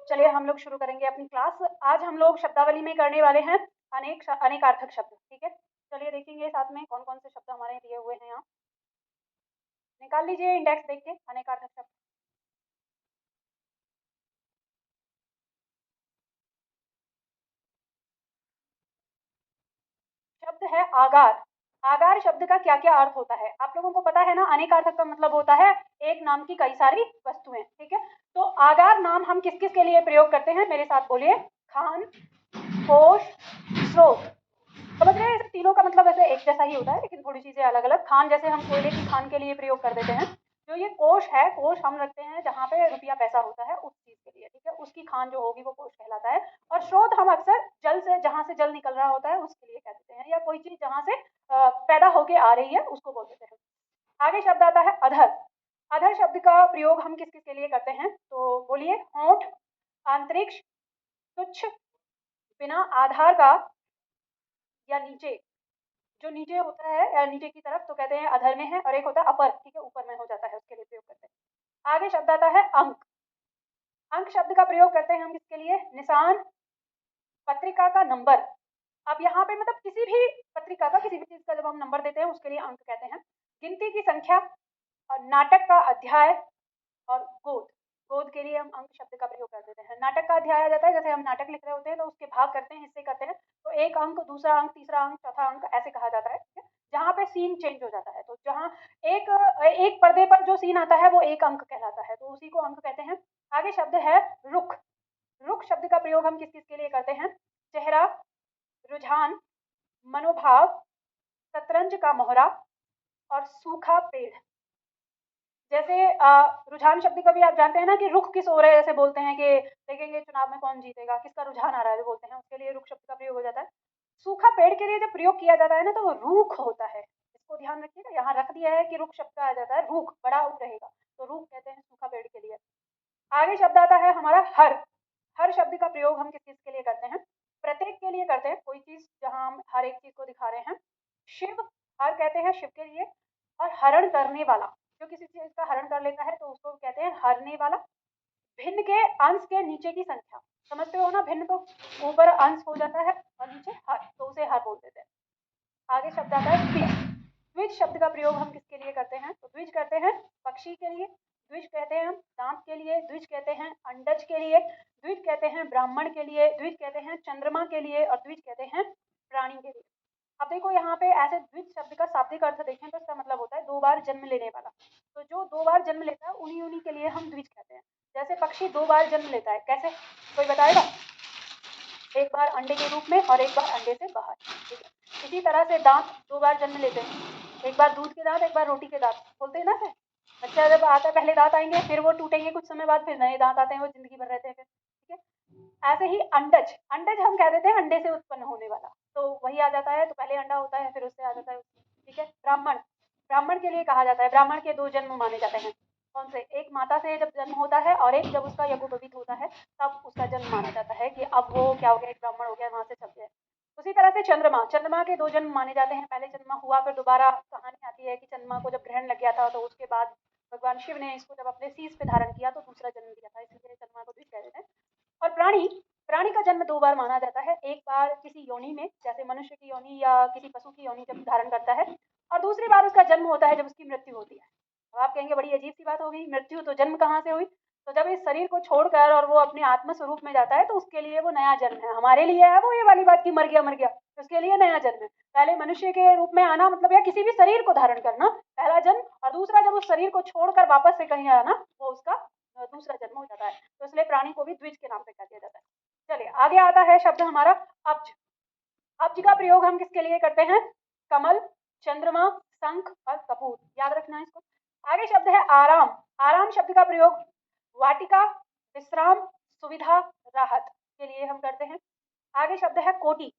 चलिए हम लोग शुरू करेंगे अपनी क्लास। आज हम लोग शब्दावली में करने वाले हैं अनेकार्थक शब्द। ठीक है, चलिए देखेंगे साथ में कौन कौन से शब्द हमारे दिए हुए हैं। यहाँ निकाल लीजिए इंडेक्स देख के अनेकार्थक शब्द। शब्द है आगार। आगार शब्द का क्या क्या अर्थ होता है आप लोगों को पता है ना। अनेकार्थक का मतलब होता है एक नाम की कई सारी वस्तुएं। ठीक है, तो आगार नाम हम किस किस के लिए प्रयोग करते हैं, मेरे साथ बोलिए। खान, कोश, स्रोत। समझ रहे हैं, इस तीनों का मतलब वैसे एक जैसा ही होता है लेकिन थोड़ी चीजें अलग अलग। खान जैसे हम कोयले की खान के लिए प्रयोग कर देते हैं। जो ये कोश है, कोश हम रखते हैं जहाँ पे रुपया पैसा होता है उस चीज के लिए। ठीक है, उसकी खान जो होगी वो कोश कहलाता है। और स्रोत हम अक्सर जल से, जहाँ से जल निकल रहा होता है उसके लिए कह देते हैं, या कोई चीज जहाँ से पैदा होके आ रही है उसको बोल देते हैं। आगे शब्द आता है अधर। अधर शब्द का प्रयोग हम किस किस के लिए करते हैं, तो बोलिए। होंठ, अंतरिक्ष, तुच्छ, बिना आधार का, या नीचे। जो नीचे होता है या नीचे की तरफ तो कहते हैं अधर में है, और एक होता है अपर। ठीक है, ऊपर में हो जाता है, उसके लिए प्रयोग करते हैं। आगे शब्द आता है अंक। अंक शब्द का प्रयोग करते हैं हम किसके लिए, निशान, पत्रिका का नंबर। अब यहाँ पे मतलब किसी भी पत्रिका का, किसी भी चीज का जब हम नंबर देते हैं उसके लिए अंक कहते हैं। गिनती की संख्या, और नाटक का अध्याय, और गोद। गोद के लिए हम अंक शब्द का प्रयोग कर देते हैं। नाटक का अध्याय आ जाता है, जैसे हम नाटक लिख रहे होते हैं तो उसके भाग करते हैं, हिस्से करते हैं, तो एक अंक, दूसरा अंक, तीसरा अंक, चौथा अंक, ऐसे कहा जाता है। ठीक है? जहाँ पे सीन चेंज हो जाता है, तो जहाँ एक एक पर्दे पर जो सीन आता है वो एक अंक कहलाता है, तो उसी को अंक कहते हैं। आगे शब्द है रुख। रुख शब्द का प्रयोग हम किस किस के लिए करते हैं, चेहरा, रुझान, मनोभाव, शतरंज का मोहरा, और सूखा पेड़। जैसे रुझान शब्द का भी आप जानते हैं ना कि रुख किस ओर है, ऐसे बोलते हैं कि देखेंगे चुनाव में कौन जीतेगा, किसका रुझान आ रहा है, जो बोलते हैं उसके लिए रुख शब्द का प्रयोग हो जाता है। सूखा पेड़ के लिए जब प्रयोग किया जाता है ना, तो वो रूख होता है। इसको ध्यान रखिएगा, यहाँ रख दिया है कि रुख शब्द का आ जाता है, रूख बड़ा ऊ रहेगा, तो रूख कहते हैं सूखा पेड़ के लिए। आगे शब्द आता है हमारा हर। हर शब्द का प्रयोग हम किस चीज के लिए करते हैं, प्रत्येक के लिए करते हैं, कोई चीज जहां हम हर एक चीज को दिखा रहे हैं। शिव, हर कहते हैं शिव के लिए। और हरण करने वाला, जो किसी चीज का हरण कर लेता है तो उसको कहते हैं हरने वाला। भिन्न के अंश के नीचे की संख्या, समझते हो ना, भिन्न तो ऊपर अंश हो जाता है और नीचे हर, तो उसे हर बोल देते हैं। आगे शब्द आता है द्विज। द्विज शब्द का प्रयोग हम किसके लिए करते हैं, तो द्विज करते हैं पक्षी के लिए, द्विज कहते हैं हम दांत के लिए, द्विज कहते हैं अंडज के लिए, द्विज कहते हैं ब्राह्मण के लिए, द्विज कहते हैं चंद्रमा के लिए, और द्विज कहते हैं प्राणी के लिए। अब देखो यहाँ पे ऐसे द्विज शब्द का शाब्दिक अर्थ देखें तो इसका मतलब होता है दो बार जन्म लेने वाला। तो जो दो बार जन्म लेता है उन्हीं उन्हीं के लिए हम द्विज कहते हैं। जैसे पक्षी दो बार जन्म लेता है, कैसे, कोई बताएगा। एक बार अंडे के रूप में और एक बार अंडे से बाहर। ठीक है, इसी तरह से दांत दो बार जन्म लेते हैं, एक बार दूध के दांत, एक बार रोटी के दांत, बोलते हैं ना सर। बच्चा जब आता है पहले दांत आएंगे, फिर वो टूटेंगे कुछ समय बाद, फिर नए दांत आते हैं, वो जिंदगी भर रहते हैं फिर। ठीक है, ऐसे ही अंडज, अंडज हम कह देते हैं अंडे से उत्पन्न होने वाला, तो वही आ जाता है, तो पहले अंडा होता है फिर उससे आ जाता है। ठीक है, ब्राह्मण, ब्राह्मण के लिए कहा जाता है, ब्राह्मण के दो जन्म माने जाते हैं। कौन से, एक माता से जब जन्म होता है और एक जब उसका यज्ञोपवीत होता है तब उसका जन्म माना जाता है कि अब वो क्या हो गया, एक ब्राह्मण हो गया, वहां से चल गया। उसी तरह से चंद्रमा, चंद्रमा के दो जन्म माने जाते हैं, पहले चंद्रमा हुआ फिर दोबारा कहानी आती है कि चंद्रमा को जब ग्रहण लग गया था तो उसके बाद भगवान शिव ने इसको जब अपने शीश पे धारण किया तो दूसरा जन्म दिया था, इसलिए चंद्रमा को द्विज कह देते हैं। और प्राणी, प्राणी का जन्म दो बार माना जाता है, एक बार किसी योनि में, जैसे मनुष्य की योनि या किसी पशु की योनि जब धारण करता है, और दूसरी बार उसका जन्म होता है जब उसकी मृत्यु होती है। अब आप कहेंगे बड़ी अजीब सी बात हो गई, मृत्यु तो जन्म कहाँ से हुई, तो जब इस शरीर को छोड़कर और वो अपने आत्म स्वरूप में जाता है तो उसके लिए वो नया जन्म है। हमारे लिए है वो ये वाली बात की मर गया मर गया, उसके लिए नया जन्म है। पहले मनुष्य के रूप में आना मतलब या किसी भी शरीर को धारण करना पहला जन्म, और दूसरा जब उस शरीर को छोड़कर वापस से कहीं आना वो उसका दूसरा जन्म हो जाता है। तो इसलिए प्राणी को भी द्विज के नाम से कह दिया जाता है। चलिए आगे आता है शब्द हमारा अब्ज। अब्ज का प्रयोग हम किसके लिए करते हैं, कमल, चंद्रमा, शंख और कपूर, याद रखना है इसको। आगे शब्द है आराम। आराम शब्द का प्रयोग वाटिका, विश्राम, सुविधा, राहत के लिए हम करते हैं। आगे शब्द है कोटि।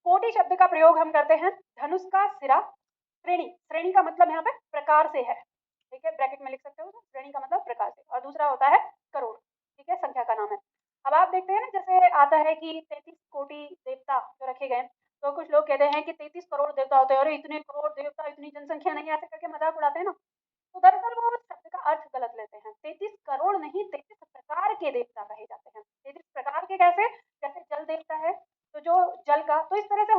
कोटि शब्द का प्रयोग हम करते हैं धनुष का सिरा, श्रेणी, श्रेणी का मतलब यहाँ पे प्रकार से है। ठीक है, ब्रैकेट में लिख सकते हो, श्रेणी का मतलब प्रकार से, और दूसरा होता है करोड़। ठीक है, संख्या का नाम है। अब आप देखते हैं ना, जैसे आता है कि 33 कोटि देवता जो रखे गए, तो कुछ लोग कहते हैं कि 33 करोड़ देवता होते हैं, और इतने करोड़ देवता, इतनी जनसंख्या नहीं, ऐसे करके मजाक उड़ाते हैं ना। तो दरअसल वो शब्द का अर्थ गलत लेते हैं, 33 करोड़ नहीं, 33 प्रकार के देवता कहे जाते हैं।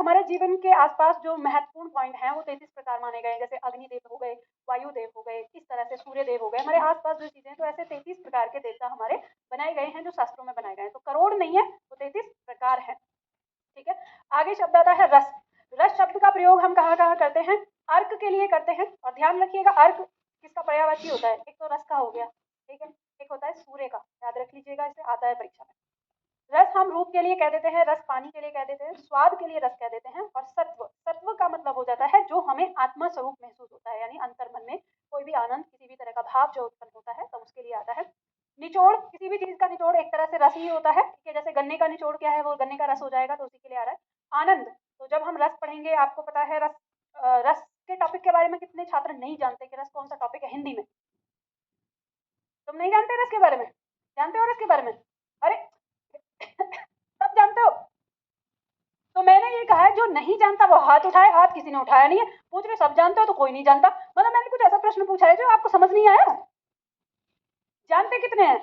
हमारे जीवन के आसपास जो महत्वपूर्ण पॉइंट हैं वो 33 प्रकार माने गए, जैसे अग्निदेव हो गए, वायुदेव हो गए, इस तरह से सूर्य देव हो गए, हमारे आसपास जो चीजें हैं, तो ऐसे 33 प्रकार के देवता हमारे बनाए गए हैं जो शास्त्रों में बनाए गए हैं। तो करोड़ नहीं है, वो 33 प्रकार है। ठीक है, आगे शब्द आता है रस। रस शब्द का प्रयोग हम कहाँ कहाँ करते हैं? अर्क के लिए करते हैं। और ध्यान रखिएगा, अर्क किसका पर्यायवाची होता है? एक तो रस का हो गया, ठीक है, एक होता है सूर्य का, याद रख लीजिएगा, इसे आता है परीक्षा में। रस हम रूप के लिए कह देते हैं, रस पानी के लिए कह देते हैं, स्वाद के लिए रस कह देते हैं। और सत्व, सत्व का मतलब हो जाता है जो हमें आत्मा स्वरूप महसूस होता है, यानी अंतर मन में कोई भी आनंद, किसी भी तरह का भाव जो उत्पन्न होता है, तो उसके लिए आता है। निचोड़, किसी भी चीज का निचोड़ एक तरह से रस ही होता है, ठीक है, जैसे गन्ने का निचोड़ क्या है? वो गन्ने का रस हो जाएगा, तो उसी के लिए आ रहा है। आनंद, तो जब हम रस पढ़ेंगे, आपको पता है रस, रस के टॉपिक के बारे में कितने छात्र नहीं जानते कि रस कौन सा टॉपिक है हिंदी में? तुम नहीं जानते रस के बारे में? जानते हो रस के बारे में? अरे सब जानते हो? तो मैंने ये कहा है जो नहीं जानता वो हाथ उठाए, हाथ किसी ने उठाया नहीं है। पूछ रहे सब जानते हो, तो कोई नहीं जानता, मतलब मैंने कुछ ऐसा प्रश्न पूछा है जो आपको समझ नहीं आया। जानते कितने हैं?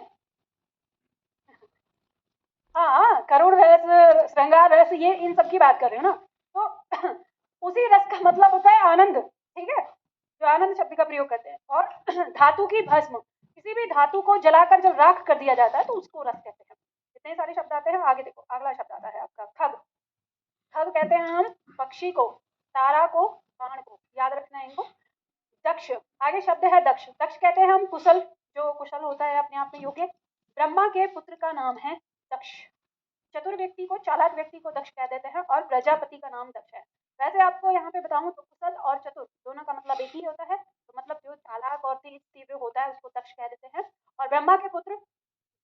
हाँ, करुण रस, श्रृंगार रस, ये इन सब की बात कर रहे हो ना। तो उसी रस का मतलब होता है आनंद, ठीक है, जो आनंद शब्द का प्रयोग करते हैं। और धातु की भस्म, किसी भी धातु को जलाकर जब राख कर दिया जाता है तो उसको रस कहते हैं। इतने सारे शब्द आते हैं। आगे देखो, अगला शब्द आता है आपका खग। खग कहते हैं हम पक्षी को, तारा को, बाण को, याद रखना है इनको। दक्ष, आगे शब्द है दक्ष। दक्ष कहते हैं हम कुशल, जो कुशल होता है अपने आप में योग्य। ब्रह्मा के पुत्र का नाम है दक्ष। चतुर व्यक्ति को, चालाक व्यक्ति को दक्ष कह देते हैं, और प्रजापति का नाम दक्ष है। वैसे आपको यहाँ पे बताऊं तो कुशल और चतुर दोनों का मतलब एक ही होता है, तो मतलब जो चालाक और तेज तीव्र होता है उसको दक्ष कह देते हैं। और ब्रह्मा के पुत्र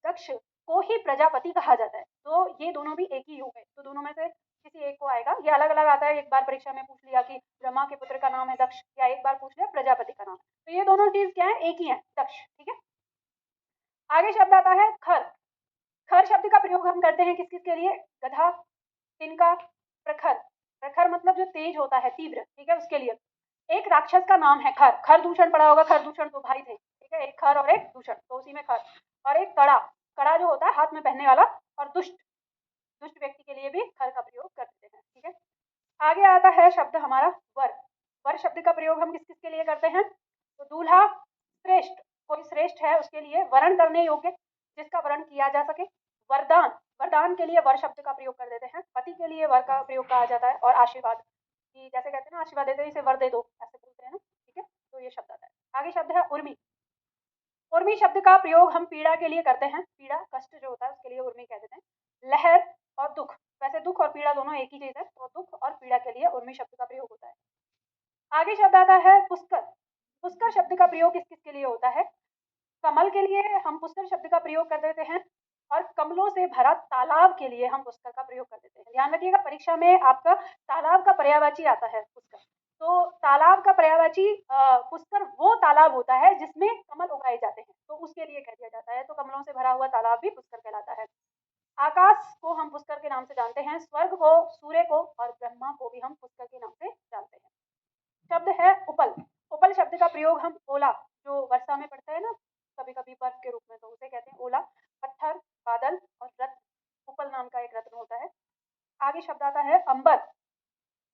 दक्ष को ही प्रजापति कहा जाता है। तो ये दोनों भी एक ही हो गए, तो दोनों में से किसी एक को आएगा। ये अलग अलग आता है, एक बार परीक्षा में पूछ लिया कि ब्रह्मा के पुत्र का नाम है दक्ष, या एक बार पूछ लिया प्रजापति का नाम। तो ये दोनों चीज क्या है? एक ही है, दक्ष, ठीक है। आगे शब्द आता है खर। खर शब्द का प्रयोग हम करते हैं किस किस के लिए? गधा, तिनका, प्रखर। प्रखर मतलब जो तेज होता है, तीव्र, ठीक है, उसके लिए। एक राक्षस का नाम है खर। खर दूषण पढ़ा होगा, खर दूषण तो भाई थे, ठीक है, एक खर और एक दूषण, तो उसी में खर। और एक कड़ा, कड़ा जो होता है हाथ में पहनने वाला। और दुष्ट, दुष्ट व्यक्ति के लिए भी खर का प्रयोग करते हैं, ठीक है। आगे आता है शब्द हमारा वर। वर शब्द का प्रयोग हम किस किस के लिए करते हैं? तो दूल्हा, श्रेष्ठ, कोई श्रेष्ठ है उसके लिए, वरण करने योग्य, जिसका वरण किया जा सके। वरदान, वरदान के लिए वर शब्द का प्रयोग कर देते हैं। पति के लिए वर का प्रयोग कहा जाता है। और आशीर्वाद, कि जैसे कहते हैं ना आशीर्वाद देते हैं, इसे वर दे दो, ऐसे बोलते हैं ना, ठीक है, तो ये शब्द आता है। आगे शब्द है उर्मी। उर्मी शब्द का प्रयोग हम पीड़ा के लिए करते हैं। पीड़ा, कष्ट जो होता है उसके लिए उर्मी कह देते हैं। लहर और दुख, वैसे दुख और पीड़ा दोनों एक ही चीज है, तो दुख और पीड़ा के लिए उर्मी शब्द का प्रयोग होता है। आगे शब्द आता है पुष्कर। पुष्कर शब्द का प्रयोग किस किस के लिए होता है? कमल के लिए हम पुष्कर शब्द का प्रयोग कर देते हैं। और कमलों से भरा तालाब के लिए हम पुष्कर का प्रयोग कर देते हैं। ध्यान रखिएगा, परीक्षा में आपका तालाब का पर्यायवाची आता है पुष्कर। तो तालाब का पर्यायवाची पुष्कर वो तालाब होता है जिसमें कमल उगाए जाते हैं, तो उसके लिए कह दिया जाता है। तो कमलों से भरा हुआ तालाब भी पुष्कर कहलाता है। आकाश को हम पुष्कर के नाम से जानते हैं, स्वर्ग को, सूर्य को, और ब्रह्मा को भी हम पुष्कर के नाम से जानते हैं। शब्द है उपल। उपल शब्द का प्रयोग हम ओला, जो वर्षा में पड़ता है ना कभी कभी बर्फ के रूप में, तो उसे कहते हैं ओला। पत्थर, बादल और रत्न, उपल नाम का एक रत्न होता है। आगे शब्द आता है अंबर।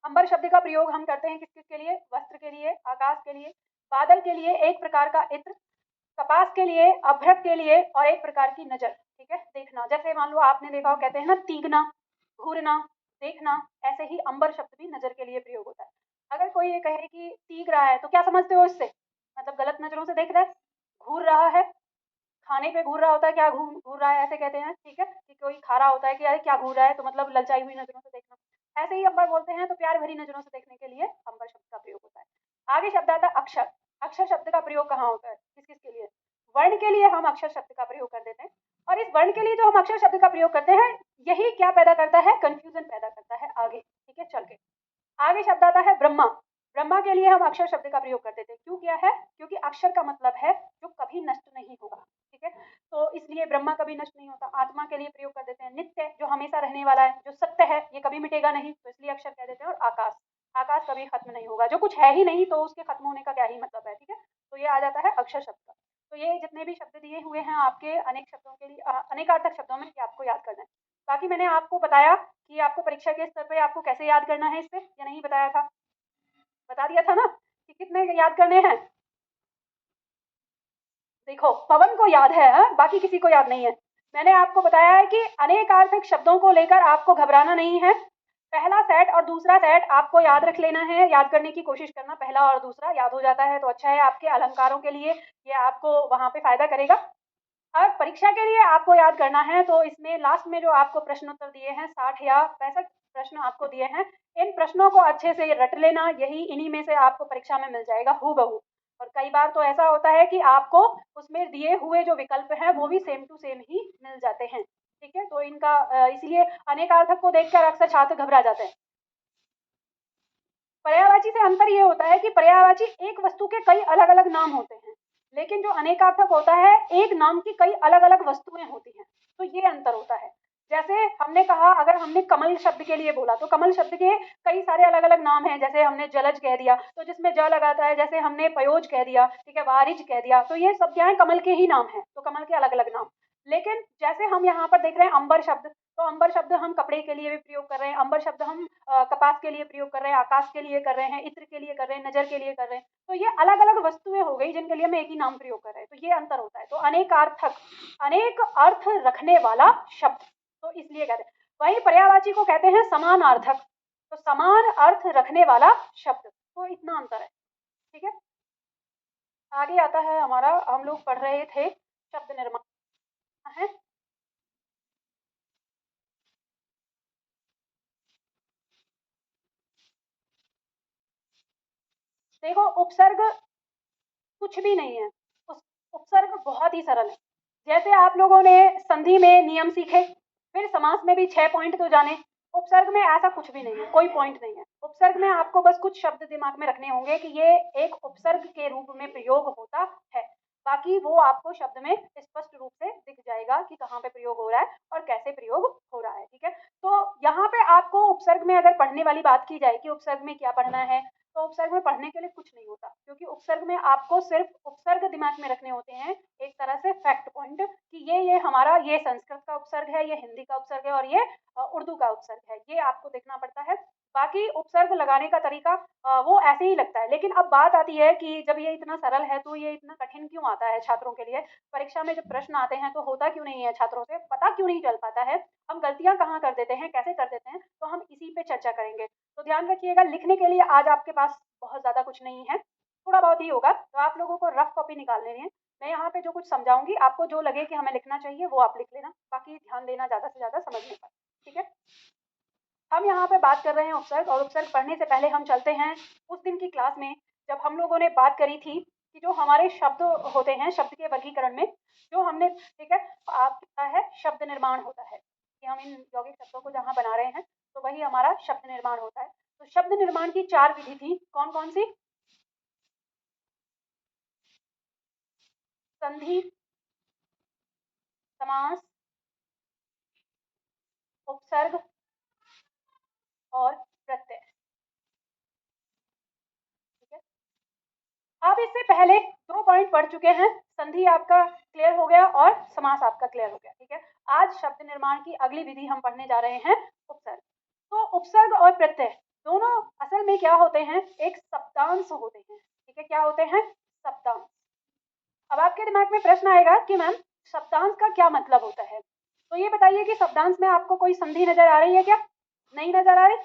अंबर शब्द का प्रयोग हम करते हैं किस किस के लिए? वस्त्र के लिए, आकाश के लिए, बादल के लिए, एक प्रकार का इत्र, कपास के लिए, अभ्रक के लिए, और एक प्रकार की नजर, ठीक है, देखना। जैसे मान लो आपने देखा हो, कहते हैं ना तीगना, घूरना, देखना, ऐसे ही अंबर शब्द भी नजर के लिए प्रयोग होता है। अगर कोई ये कहे कि तीग रहा है, तो क्या समझते हो इससे? मतलब गलत नजरों से देख रहा है, घूर रहा है, खाने पे घूर रहा होता है, क्या घूर घूर रहा है ऐसे कहते हैं, ठीक है, कि कोई खा रहा होता है कि अरे क्या घूर रहा है, तो मतलब ललचाई हुई नजरों से देखना। ऐसे ही अंबर बोलते हैं, तो प्यार भरी नजरों से देखने के लिए अंबर शब्द का प्रयोग होता है। आगे शब्द आता है अक्षर। अक्षर शब्द का प्रयोग कहाँ होता है? किस किस के लिए? वर्ण के लिए हम अक्षर शब्द का प्रयोग कर देते हैं। और इस वर्ण के लिए जो हम अक्षर शब्द का प्रयोग करते हैं, यही क्या पैदा करता है? कंफ्यूजन पैदा करता है आगे, ठीक है, चल के। आगे शब्द आता है ब्रह्मा। ब्रह्मा के लिए हम अक्षर शब्द का प्रयोग कर देते हैं। क्यों किया है? क्योंकि अक्षर का मतलब है जो कभी नष्ट नहीं होगा, ठीक है, तो इसलिए ब्रह्मा कभी नष्ट नहीं होता। आत्मा के लिए प्रयोग कर देते हैं नित्य, जो हमेशा रहने वाला है, जो सत्य है, ये कभी मिटेगा नहीं, तो इसलिए अक्षर कह देते हैं। और आकाश, आकाश कभी खत्म नहीं होगा, जो कुछ है ही नहीं तो उसके खत्म होने का क्या ही मतलब है, ठीक है, तो ये आ जाता है अक्षर शब्द का। तो ये जितने भी शब्द दिए हुए हैं आपके अनेक शब्दों के लिए, अनेकार्थक शब्दों में, ये आपको याद करना है। बाकी मैंने आपको बताया कि आपको परीक्षा के स्तर पे आपको कैसे याद करना है इससे, या नहीं बताया था? बता दिया था ना कि कितने याद करने हैं। देखो पवन को याद है, बाकी किसी को याद नहीं है। मैंने आपको बताया है कि अनेकार्थक शब्दों को लेकर आपको घबराना नहीं है। पहला सेट और दूसरा सेट आपको याद रख लेना है, याद करने की कोशिश करना। पहला और दूसरा याद हो जाता है तो अच्छा है, आपके अलंकारों के लिए ये आपको वहाँ पे फायदा करेगा। और परीक्षा के लिए आपको याद करना है तो इसमें लास्ट में जो आपको प्रश्नोत्तर दिए हैं 60 या 65 प्रश्न आपको दिए हैं, इन प्रश्नों को अच्छे से रट लेना, यही इन्हीं में से आपको परीक्षा में मिल जाएगा हूबहू। और कई बार तो ऐसा होता है कि आपको उसमें दिए हुए जो विकल्प हैं वो भी सेम टू सेम ही मिल जाते हैं। ठीक है, तो इनका इसलिए अनेकार्थक को देखकर अक्सर छात्र घबरा जाते हैं। पर्यायवाची से अंतर ये होता है कि पर्यायवाची एक वस्तु के कई अलग अलग नाम होते हैं, लेकिन जो अनेकार्थक होता है एक नाम की कई अलग अलग वस्तुएं होती हैं। तो ये अंतर होता है। जैसे हमने कहा, अगर हमने कमल शब्द के लिए बोला तो कमल शब्द के कई सारे अलग अलग नाम हैं। जैसे हमने जलज कह दिया तो जिसमें ज लगाता है, जैसे हमने पयोज कह दिया, ठीक है, वारिज कह दिया, तो ये सब क्या है, कमल के ही नाम हैं, तो कमल के अलग अलग नाम। लेकिन जैसे हम यहाँ पर देख रहे हैं अंबर शब्द, तो अंबर शब्द हम कपड़े के लिए भी प्रयोग कर रहे हैं, अंबर शब्द हम कपास के लिए प्रयोग कर रहे हैं, आकाश के लिए कर रहे हैं, इत्र के लिए कर रहे हैं, नजर के लिए कर रहे हैं। तो ये अलग अलग वस्तुएं हो गई जिनके लिए हम एक ही नाम प्रयोग कर रहे हैं, तो ये अंतर होता है। तो अनेकार्थक, अनेक अर्थ रखने वाला शब्द, तो इसलिए कहते हैं। वही पर्यायवाची को कहते हैं समानार्थक, तो समान अर्थ रखने वाला शब्द, तो इतना अंतर है। ठीक है, आगे आता है हमारा, हम लोग पढ़ रहे थे शब्द निर्माण है। देखो उपसर्ग कुछ भी नहीं है, उस उपसर्ग बहुत ही सरल है। जैसे आप लोगों ने संधि में नियम सीखे, फिर समास में भी 6 पॉइंट तो जाने। उपसर्ग में ऐसा कुछ भी नहीं है, कोई पॉइंट नहीं है। उपसर्ग में आपको बस कुछ शब्द दिमाग में रखने होंगे कि ये एक उपसर्ग के रूप में प्रयोग होता है। बाकी वो आपको शब्द में स्पष्ट रूप से दिख जाएगा कि कहाँ पे प्रयोग हो रहा है और कैसे प्रयोग हो रहा है। ठीक है, तो यहाँ पे आपको उपसर्ग में अगर पढ़ने वाली बात की जाए कि उपसर्ग में क्या पढ़ना है, तो उपसर्ग में पढ़ने के लिए कुछ नहीं होता, क्योंकि उपसर्ग में आपको सिर्फ उपसर्ग दिमाग में रखने होते हैं, एक तरह से फैक्ट पॉइंट, कि ये हमारा, ये संस्कृत का उपसर्ग है, ये हिंदी का उपसर्ग है, और ये उर्दू का उपसर्ग है, ये आपको देखना पड़ता है। बाकी उपसर्ग लगाने का तरीका वो ऐसे ही लगता है। लेकिन अब बात आती है कि जब ये इतना सरल है तो ये इतना कठिन क्यों आता है छात्रों के लिए। परीक्षा में जब प्रश्न आते हैं तो होता क्यों नहीं है, छात्रों से पता क्यों नहीं चल पाता है, हम गलतियां कहाँ कर देते हैं, कैसे कर देते हैं, तो हम इसी पे चर्चा करेंगे। तो ध्यान रखिएगा, लिखने के लिए आज आपके पास बहुत ज़्यादा कुछ नहीं है, थोड़ा बहुत ही होगा, तो आप लोगों को रफ कॉपी निकाल लेनी है। मैं यहाँ पे जो कुछ समझाऊंगी, आपको जो लगे कि हमें लिखना चाहिए वो आप लिख लेना, बाकी ध्यान देना ज़्यादा से ज़्यादा समझने पर। ठीक है, हम यहाँ पे बात कर रहे हैं उपसर्ग, और उपसर्ग पढ़ने से पहले हम चलते हैं उस दिन की क्लास में जब हम लोगों ने बात करी थी कि जो हमारे शब्द होते हैं, शब्द के वर्गीकरण में जो हमने, ठीक है, आपका है शब्द निर्माण होता है कि हम इन यौगिक शब्दों को जहाँ बना रहे हैं तो वही हमारा शब्द निर्माण होता है। तो शब्द निर्माण की 4 विधि थी, कौन कौन सी? संधि, समास, उपसर्ग और प्रत्यय। ठीक है, अब इससे पहले 2 पॉइंट पढ़ चुके हैं, संधि आपका क्लियर हो गया और समास आपका क्लियर हो गया। ठीक है, आज शब्द निर्माण की अगली विधि हम पढ़ने जा रहे हैं, उपसर्ग। तो उपसर्ग और प्रत्यय दोनों असल में क्या होते हैं, एक शब्दांश होते हैं। ठीक है, क्या होते हैं? शब्दांश। अब आपके दिमाग में प्रश्न आएगा कि मैम शब्दांश का क्या मतलब होता है, तो ये बताइए कि शब्दांश में आपको कोई संधि नजर आ रही है क्या? नहीं नजर आ रही?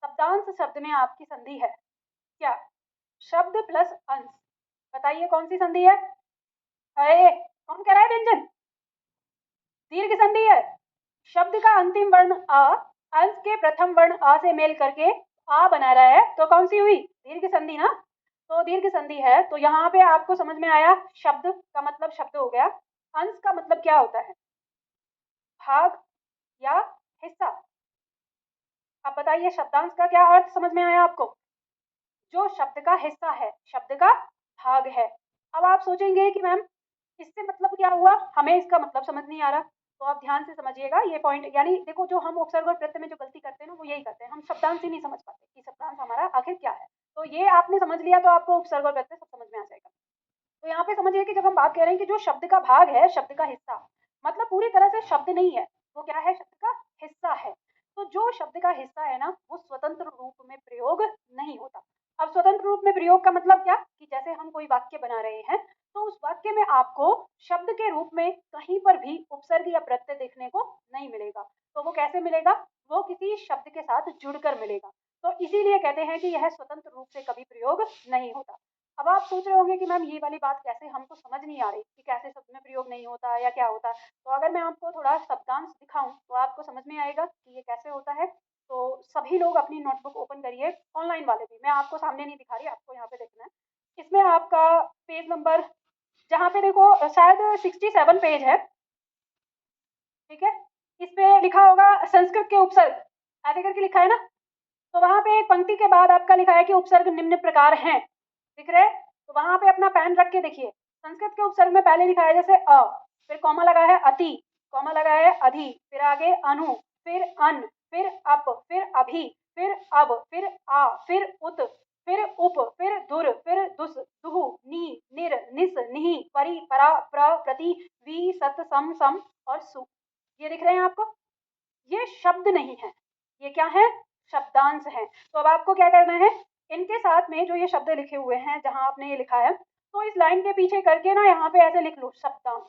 शब्दांश शब्द में आपकी संधि है क्या? शब्द प्लस अंश, बताइए कौन सी संधि है? अरे कौन कह रहा है व्यंजन? दीर्घ संधि है। शब्द का अंतिम वर्ण अ, अंश के प्रथम वर्ण अ से मेल करके आ बना रहा है, तो कौन सी हुई? दीर्घ संधि ना। तो दीर्घ संधि है, तो यहाँ पे आपको समझ में आया, शब्द का मतलब शब्द हो गया, अंश का मतलब क्या होता है? भाग या हिस्सा। अब बताइए शब्दांश का क्या अर्थ समझ में आया आपको? जो शब्द का हिस्सा है, शब्द का भाग है। अब आप सोचेंगे कि मैम इससे मतलब क्या हुआ, हमें इसका मतलब समझ नहीं आ रहा, तो आप ध्यान से समझिएगा ये पॉइंट। यानी देखो, जो हम उपसर्ग और प्रत्यय में जो गलती करते हैं ना, वो यही करते हैं, हम शब्दांश ही नहीं समझ पाते कि शब्दांश हमारा आखिर क्या है। तो ये आपने समझ लिया तो आपको उपसर्ग और प्रत्यय सब समझ में आ जाएगा। तो यहाँ पे समझिए कि जब हम बात कर रहे हैं कि जो शब्द का भाग है, शब्द का हिस्सा, मतलब पूरी तरह से शब्द नहीं है, वो क्या है? शब्द का हिस्सा है। तो जो शब्द का हिस्सा है ना, वो स्वतंत्र रूप में प्रयोग नहीं होता। अब स्वतंत्र रूप में प्रयोग का मतलब क्या, कि जैसे हम कोई वाक्य बना रहे हैं, तो उस वाक्य में आपको शब्द के रूप में कहीं पर भी उपसर्ग या प्रत्यय देखने को नहीं मिलेगा। तो वो कैसे मिलेगा, वो किसी शब्द के साथ जुड़कर मिलेगा। तो इसीलिए कहते हैं कि यह स्वतंत्र रूप से कभी प्रयोग नहीं होता। अब आप सोच रहे होंगे कि मैम ये वाली बात कैसे, हमको समझ नहीं आ रही कि कैसे शब्द में प्रयोग नहीं होता या क्या होता है। तो अगर मैं आपको थोड़ा शब्दांश दिखाऊं तो आपको समझ में आएगा कि ये कैसे होता है। तो सभी लोग अपनी नोटबुक ओपन करिए, ऑनलाइन वाले भी, मैं आपको सामने नहीं दिखा रही, आपको यहाँ पे देखना है। इसमें आपका पेज नंबर, जहाँ पे देखो शायद 67 पेज है, ठीक है। इस पे लिखा होगा संस्कृत के उपसर्ग, ऐसे करके लिखा है ना। तो वहां पे एक पंक्ति के बाद आपका लिखा है कि उपसर्ग निम्न प्रकार हैं, दिख रहे। तो वहां पे अपना पेन रख के देखिए, संस्कृत के उपसर्ग में पहले लिखा है जैसे अ, फिर कॉमा लगा है अति, कॉमा लगा है अधि, फिर आगे अनु, फिर अन, फिर अप, फिर अभि, फिर अब, फिर आ, फिर उत, फिर उप, फिर दुर, फिर दुस, दुहु, नी, निर, निस, निहि, परि, परा, प्र, प्रति, वी, सत, सम, सम और सु। ये दिख रहे हैं आपको, ये शब्द नहीं है, ये क्या है, शब्दांश है। तो अब आपको क्या करना है, इनके साथ में जो ये शब्द लिखे हुए हैं, जहां आपने ये लिखा है, तो इस लाइन के पीछे करके ना यहाँ पे ऐसे लिख लो शब्दांश,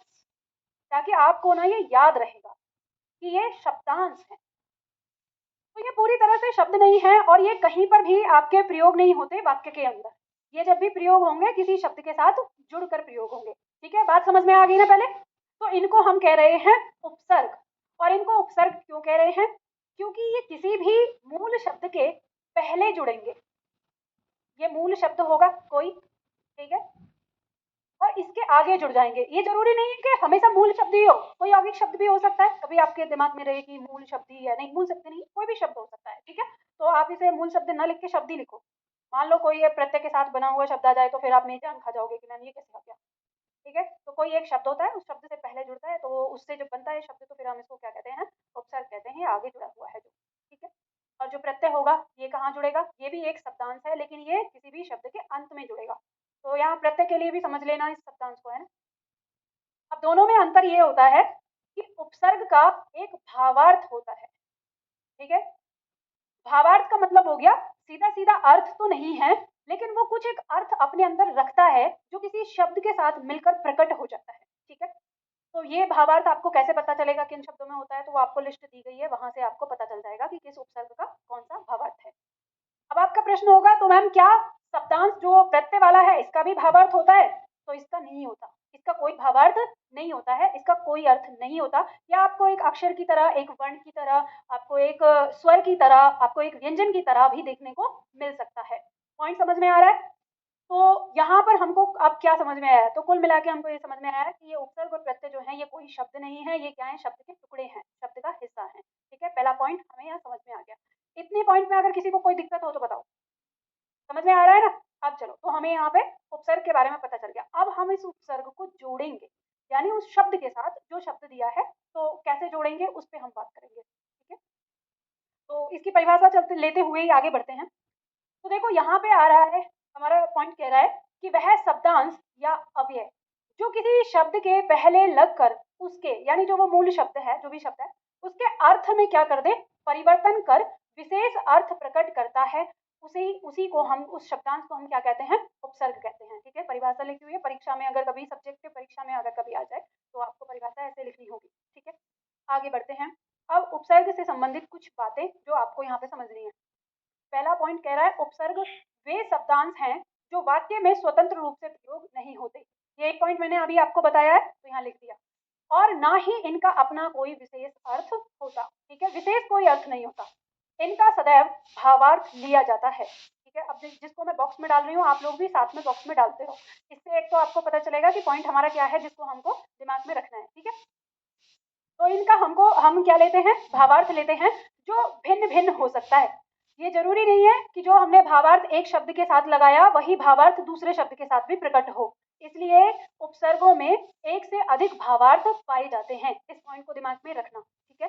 ताकि आपको ना ये याद रहेगा कि ये शब्दांश है। तो ये पूरी तरह से शब्द नहीं है और ये कहीं पर भी आपके प्रयोग नहीं होते वाक्य के अंदर। ये जब भी प्रयोग होंगे किसी शब्द के साथ जुड़कर प्रयोग होंगे। ठीक है, बात समझ में आ गई ना पहले। तो इनको हम कह रहे हैं उपसर्ग। और इनको उपसर्ग क्यों कह रहे हैं, क्योंकि ये किसी भी मूल शब्द के पहले जुड़ेंगे। ये मूल शब्द होगा कोई, ठीक है, और इसके आगे जुड़ जाएंगे। ये जरूरी नहीं है कि हमेशा मूल शब्द ही हो, कोई यौगिक शब्द भी हो सकता है। कभी आपके दिमाग में रहे कि मूल शब्द ही है, नहीं मूल शब्द नहीं, कोई भी शब्द हो सकता है, ठीक है। तो आप इसे मूल शब्द न लिख के शब्द ही लिखो। मान लो कोई ये प्रत्यय के साथ बना हुआ शब्द आ जाए, तो फिर आप नहीं जान खा जाओगे कि मैम ये कैसे आ गया, ठीक है। तो कोई एक शब्द होता है, उस शब्द से पहले जुड़ता है, तो उससे जब बनता है शब्द, तो फिर हम इसको क्या कहते हैं, उपसर्ग कहते हैं। आगे जुड़ा हुआ है जो, ठीक है। और जो प्रत्यय होगा ये कहाँ जुड़ेगा, ये भी एक शब्दांश है, लेकिन ये किसी भी शब्द के अंत में जुड़ेगा। तो यहाँ प्रत्यय के लिए भी समझ लेना इस शब्दांश को, है ना। अब दोनों में अंतर ये होता है कि उपसर्ग का एक भावार्थ होता है, ठीक है। भावार्थ का मतलब हो गया सीधा सीधा अर्थ तो नहीं है, लेकिन वो कुछ एक अर्थ अपने अंदर रखता है जो किसी शब्द के साथ मिलकर प्रकट हो जाता है, ठीक है। तो ये भावार्थ आपको कैसे पता चलेगा किन शब्दों में होता है, तो वो आपको लिस्ट दी गई है, वहां से आपको पता चल जाएगा कि किस उपसर्ग का कौन सा भावार्थ है। अब आपका प्रश्न होगा, तो मैम क्या शब्दांश जो प्रत्यय वाला है इसका भी भावार्थ होता है, तो इसका नहीं होता, इसका कोई भावार्थ नहीं होता है, इसका कोई अर्थ नहीं होता। या आपको एक अक्षर की तरह, एक वर्ण की तरह, आपको एक स्वर की तरह, आपको एक व्यंजन की तरह भी देखने को मिल सकता है। पॉइंट समझ में आ रहा है। तो यहाँ पर हमको अब क्या समझ में आया है, तो कुल मिला के हमको ये समझ में आया है कि ये उपसर्ग और प्रत्यय जो है ये कोई शब्द नहीं है, ये क्या है, शब्द के टुकड़े हैं, शब्द का हिस्सा है, ठीक है। पहला पॉइंट हमें यहाँ समझ में आ गया। इतने पॉइंट में अगर किसी को कोई दिक्कत हो तो बताओ, समझ में आ रहा है ना। अब चलो, तो हमें यहाँ पे उपसर्ग के बारे में पता चल गया। अब हम इस उपसर्ग को जोड़ेंगे, यानी उस शब्द के साथ जो शब्द दिया है, तो कैसे जोड़ेंगे उस पर हम बात करेंगे, ठीक है। तो इसकी परिभाषा चलते लेते हुए ही आगे बढ़ते हैं। तो देखो यहाँ पे आ रहा है, हमारा पॉइंट कह रहा है कि वह शब्दांश या अव्यय जो किसी शब्द के पहले लगकर उसके, यानी जो वो मूल शब्द है, जो भी शब्द है, उसके अर्थ में क्या कर दे, परिवर्तन कर विशेष अर्थ प्रकट करता है, उसी उसी को हम, उस शब्दांश को हम क्या कहते हैं, उपसर्ग कहते हैं, ठीक है। परिभाषा लिखी हुई है, परीक्षा में अगर कभी सब्जेक्ट के परीक्षा में अगर कभी आ जाए तो आपको परिभाषा ऐसे लिखनी होगी, ठीक है। आगे बढ़ते हैं। अब उपसर्ग से संबंधित कुछ बातें जो आपको यहाँ पे समझनी है। पहला पॉइंट कह रहा है उपसर्ग वे शब्दांश हैं जो वाक्य में स्वतंत्र रूप से प्रयोग नहीं होते। ये एक पॉइंट मैंने अभी आपको बताया है, तो यहाँ लिख दिया। और ना ही इनका अपना कोई विशेष अर्थ होता, ठीक है, विशेष कोई अर्थ नहीं होता, इनका सदैव भावार्थ लिया जाता है, ठीक है। अब जिसको मैं बॉक्स में डाल रही हूँ, आप लोग भी साथ में बॉक्स में डालते हो, इससे एक तो आपको पता चलेगा कि पॉइंट हमारा क्या है जिसको हमको दिमाग में रखना है, ठीक है। तो इनका हम क्या लेते हैं, भावार्थ लेते हैं जो भिन्न भिन्न हो सकता है। ये जरूरी नहीं है कि जो हमने भावार्थ एक शब्द के साथ लगाया वही भावार्थ दूसरे शब्द के साथ भी प्रकट हो, इसलिए उपसर्गों में एक से अधिक भावार्थ पाए जाते हैं। इस पॉइंट को दिमाग में रखना, ठीक है।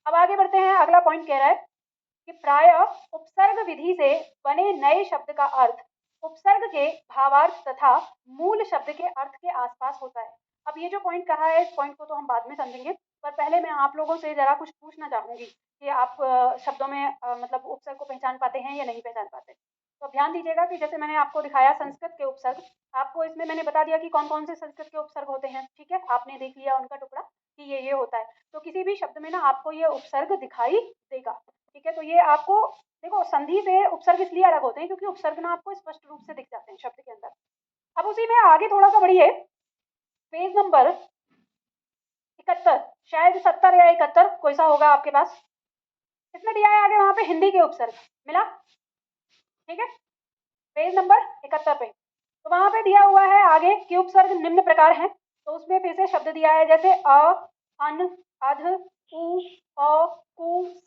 अब आगे बढ़ते हैं। अगला पॉइंट कह रहा है कि प्राय उपसर्ग विधि से बने नए शब्द का अर्थ उपसर्ग के भावार्थ तथा मूल शब्द के अर्थ के आसपास होता है। अब ये जो पॉइंट कहा है, इस पॉइंट को तो हम बाद में समझेंगे, पर पहले मैं आप लोगों से ज़रा कुछ पूछना चाहूँगी कि आप शब्दों में मतलब उपसर्ग को पहचान पाते हैं या नहीं पहचान पाते। तो अब ध्यान दीजिएगा कि जैसे मैंने आपको दिखाया संस्कृत के उपसर्ग, आपको इसमें मैंने बता दिया कि कौन कौन से संस्कृत के उपसर्ग होते हैं, ठीक है, आपने देख लिया उनका टुकड़ा कि ये होता है। तो किसी भी शब्द में ना आपको ये उपसर्ग दिखाई देगा, ठीक है। तो ये आपको देखो, संधि से उपसर्ग इसलिए अलग होते हैं क्योंकि उपसर्ग ना आपको स्पष्ट रूप से दिख जाते हैं शब्द के अंदर। अब उसी में आगे थोड़ा सा बढ़िए, पेज नंबर 71, शायद 70 या 71 कोई सा होगा आपके पास, इसमें दिया है आगे वहां पे हिंदी के उपसर्ग मिला, ठीक है, पेज नंबर 71 पे। तो वहां पे दिया हुआ है आगे कि उपसर्ग निम्न प्रकार हैं। तो उसमें फिर से शब्द दिया है जैसे अ, अन, अध, उ, अ, कु, स,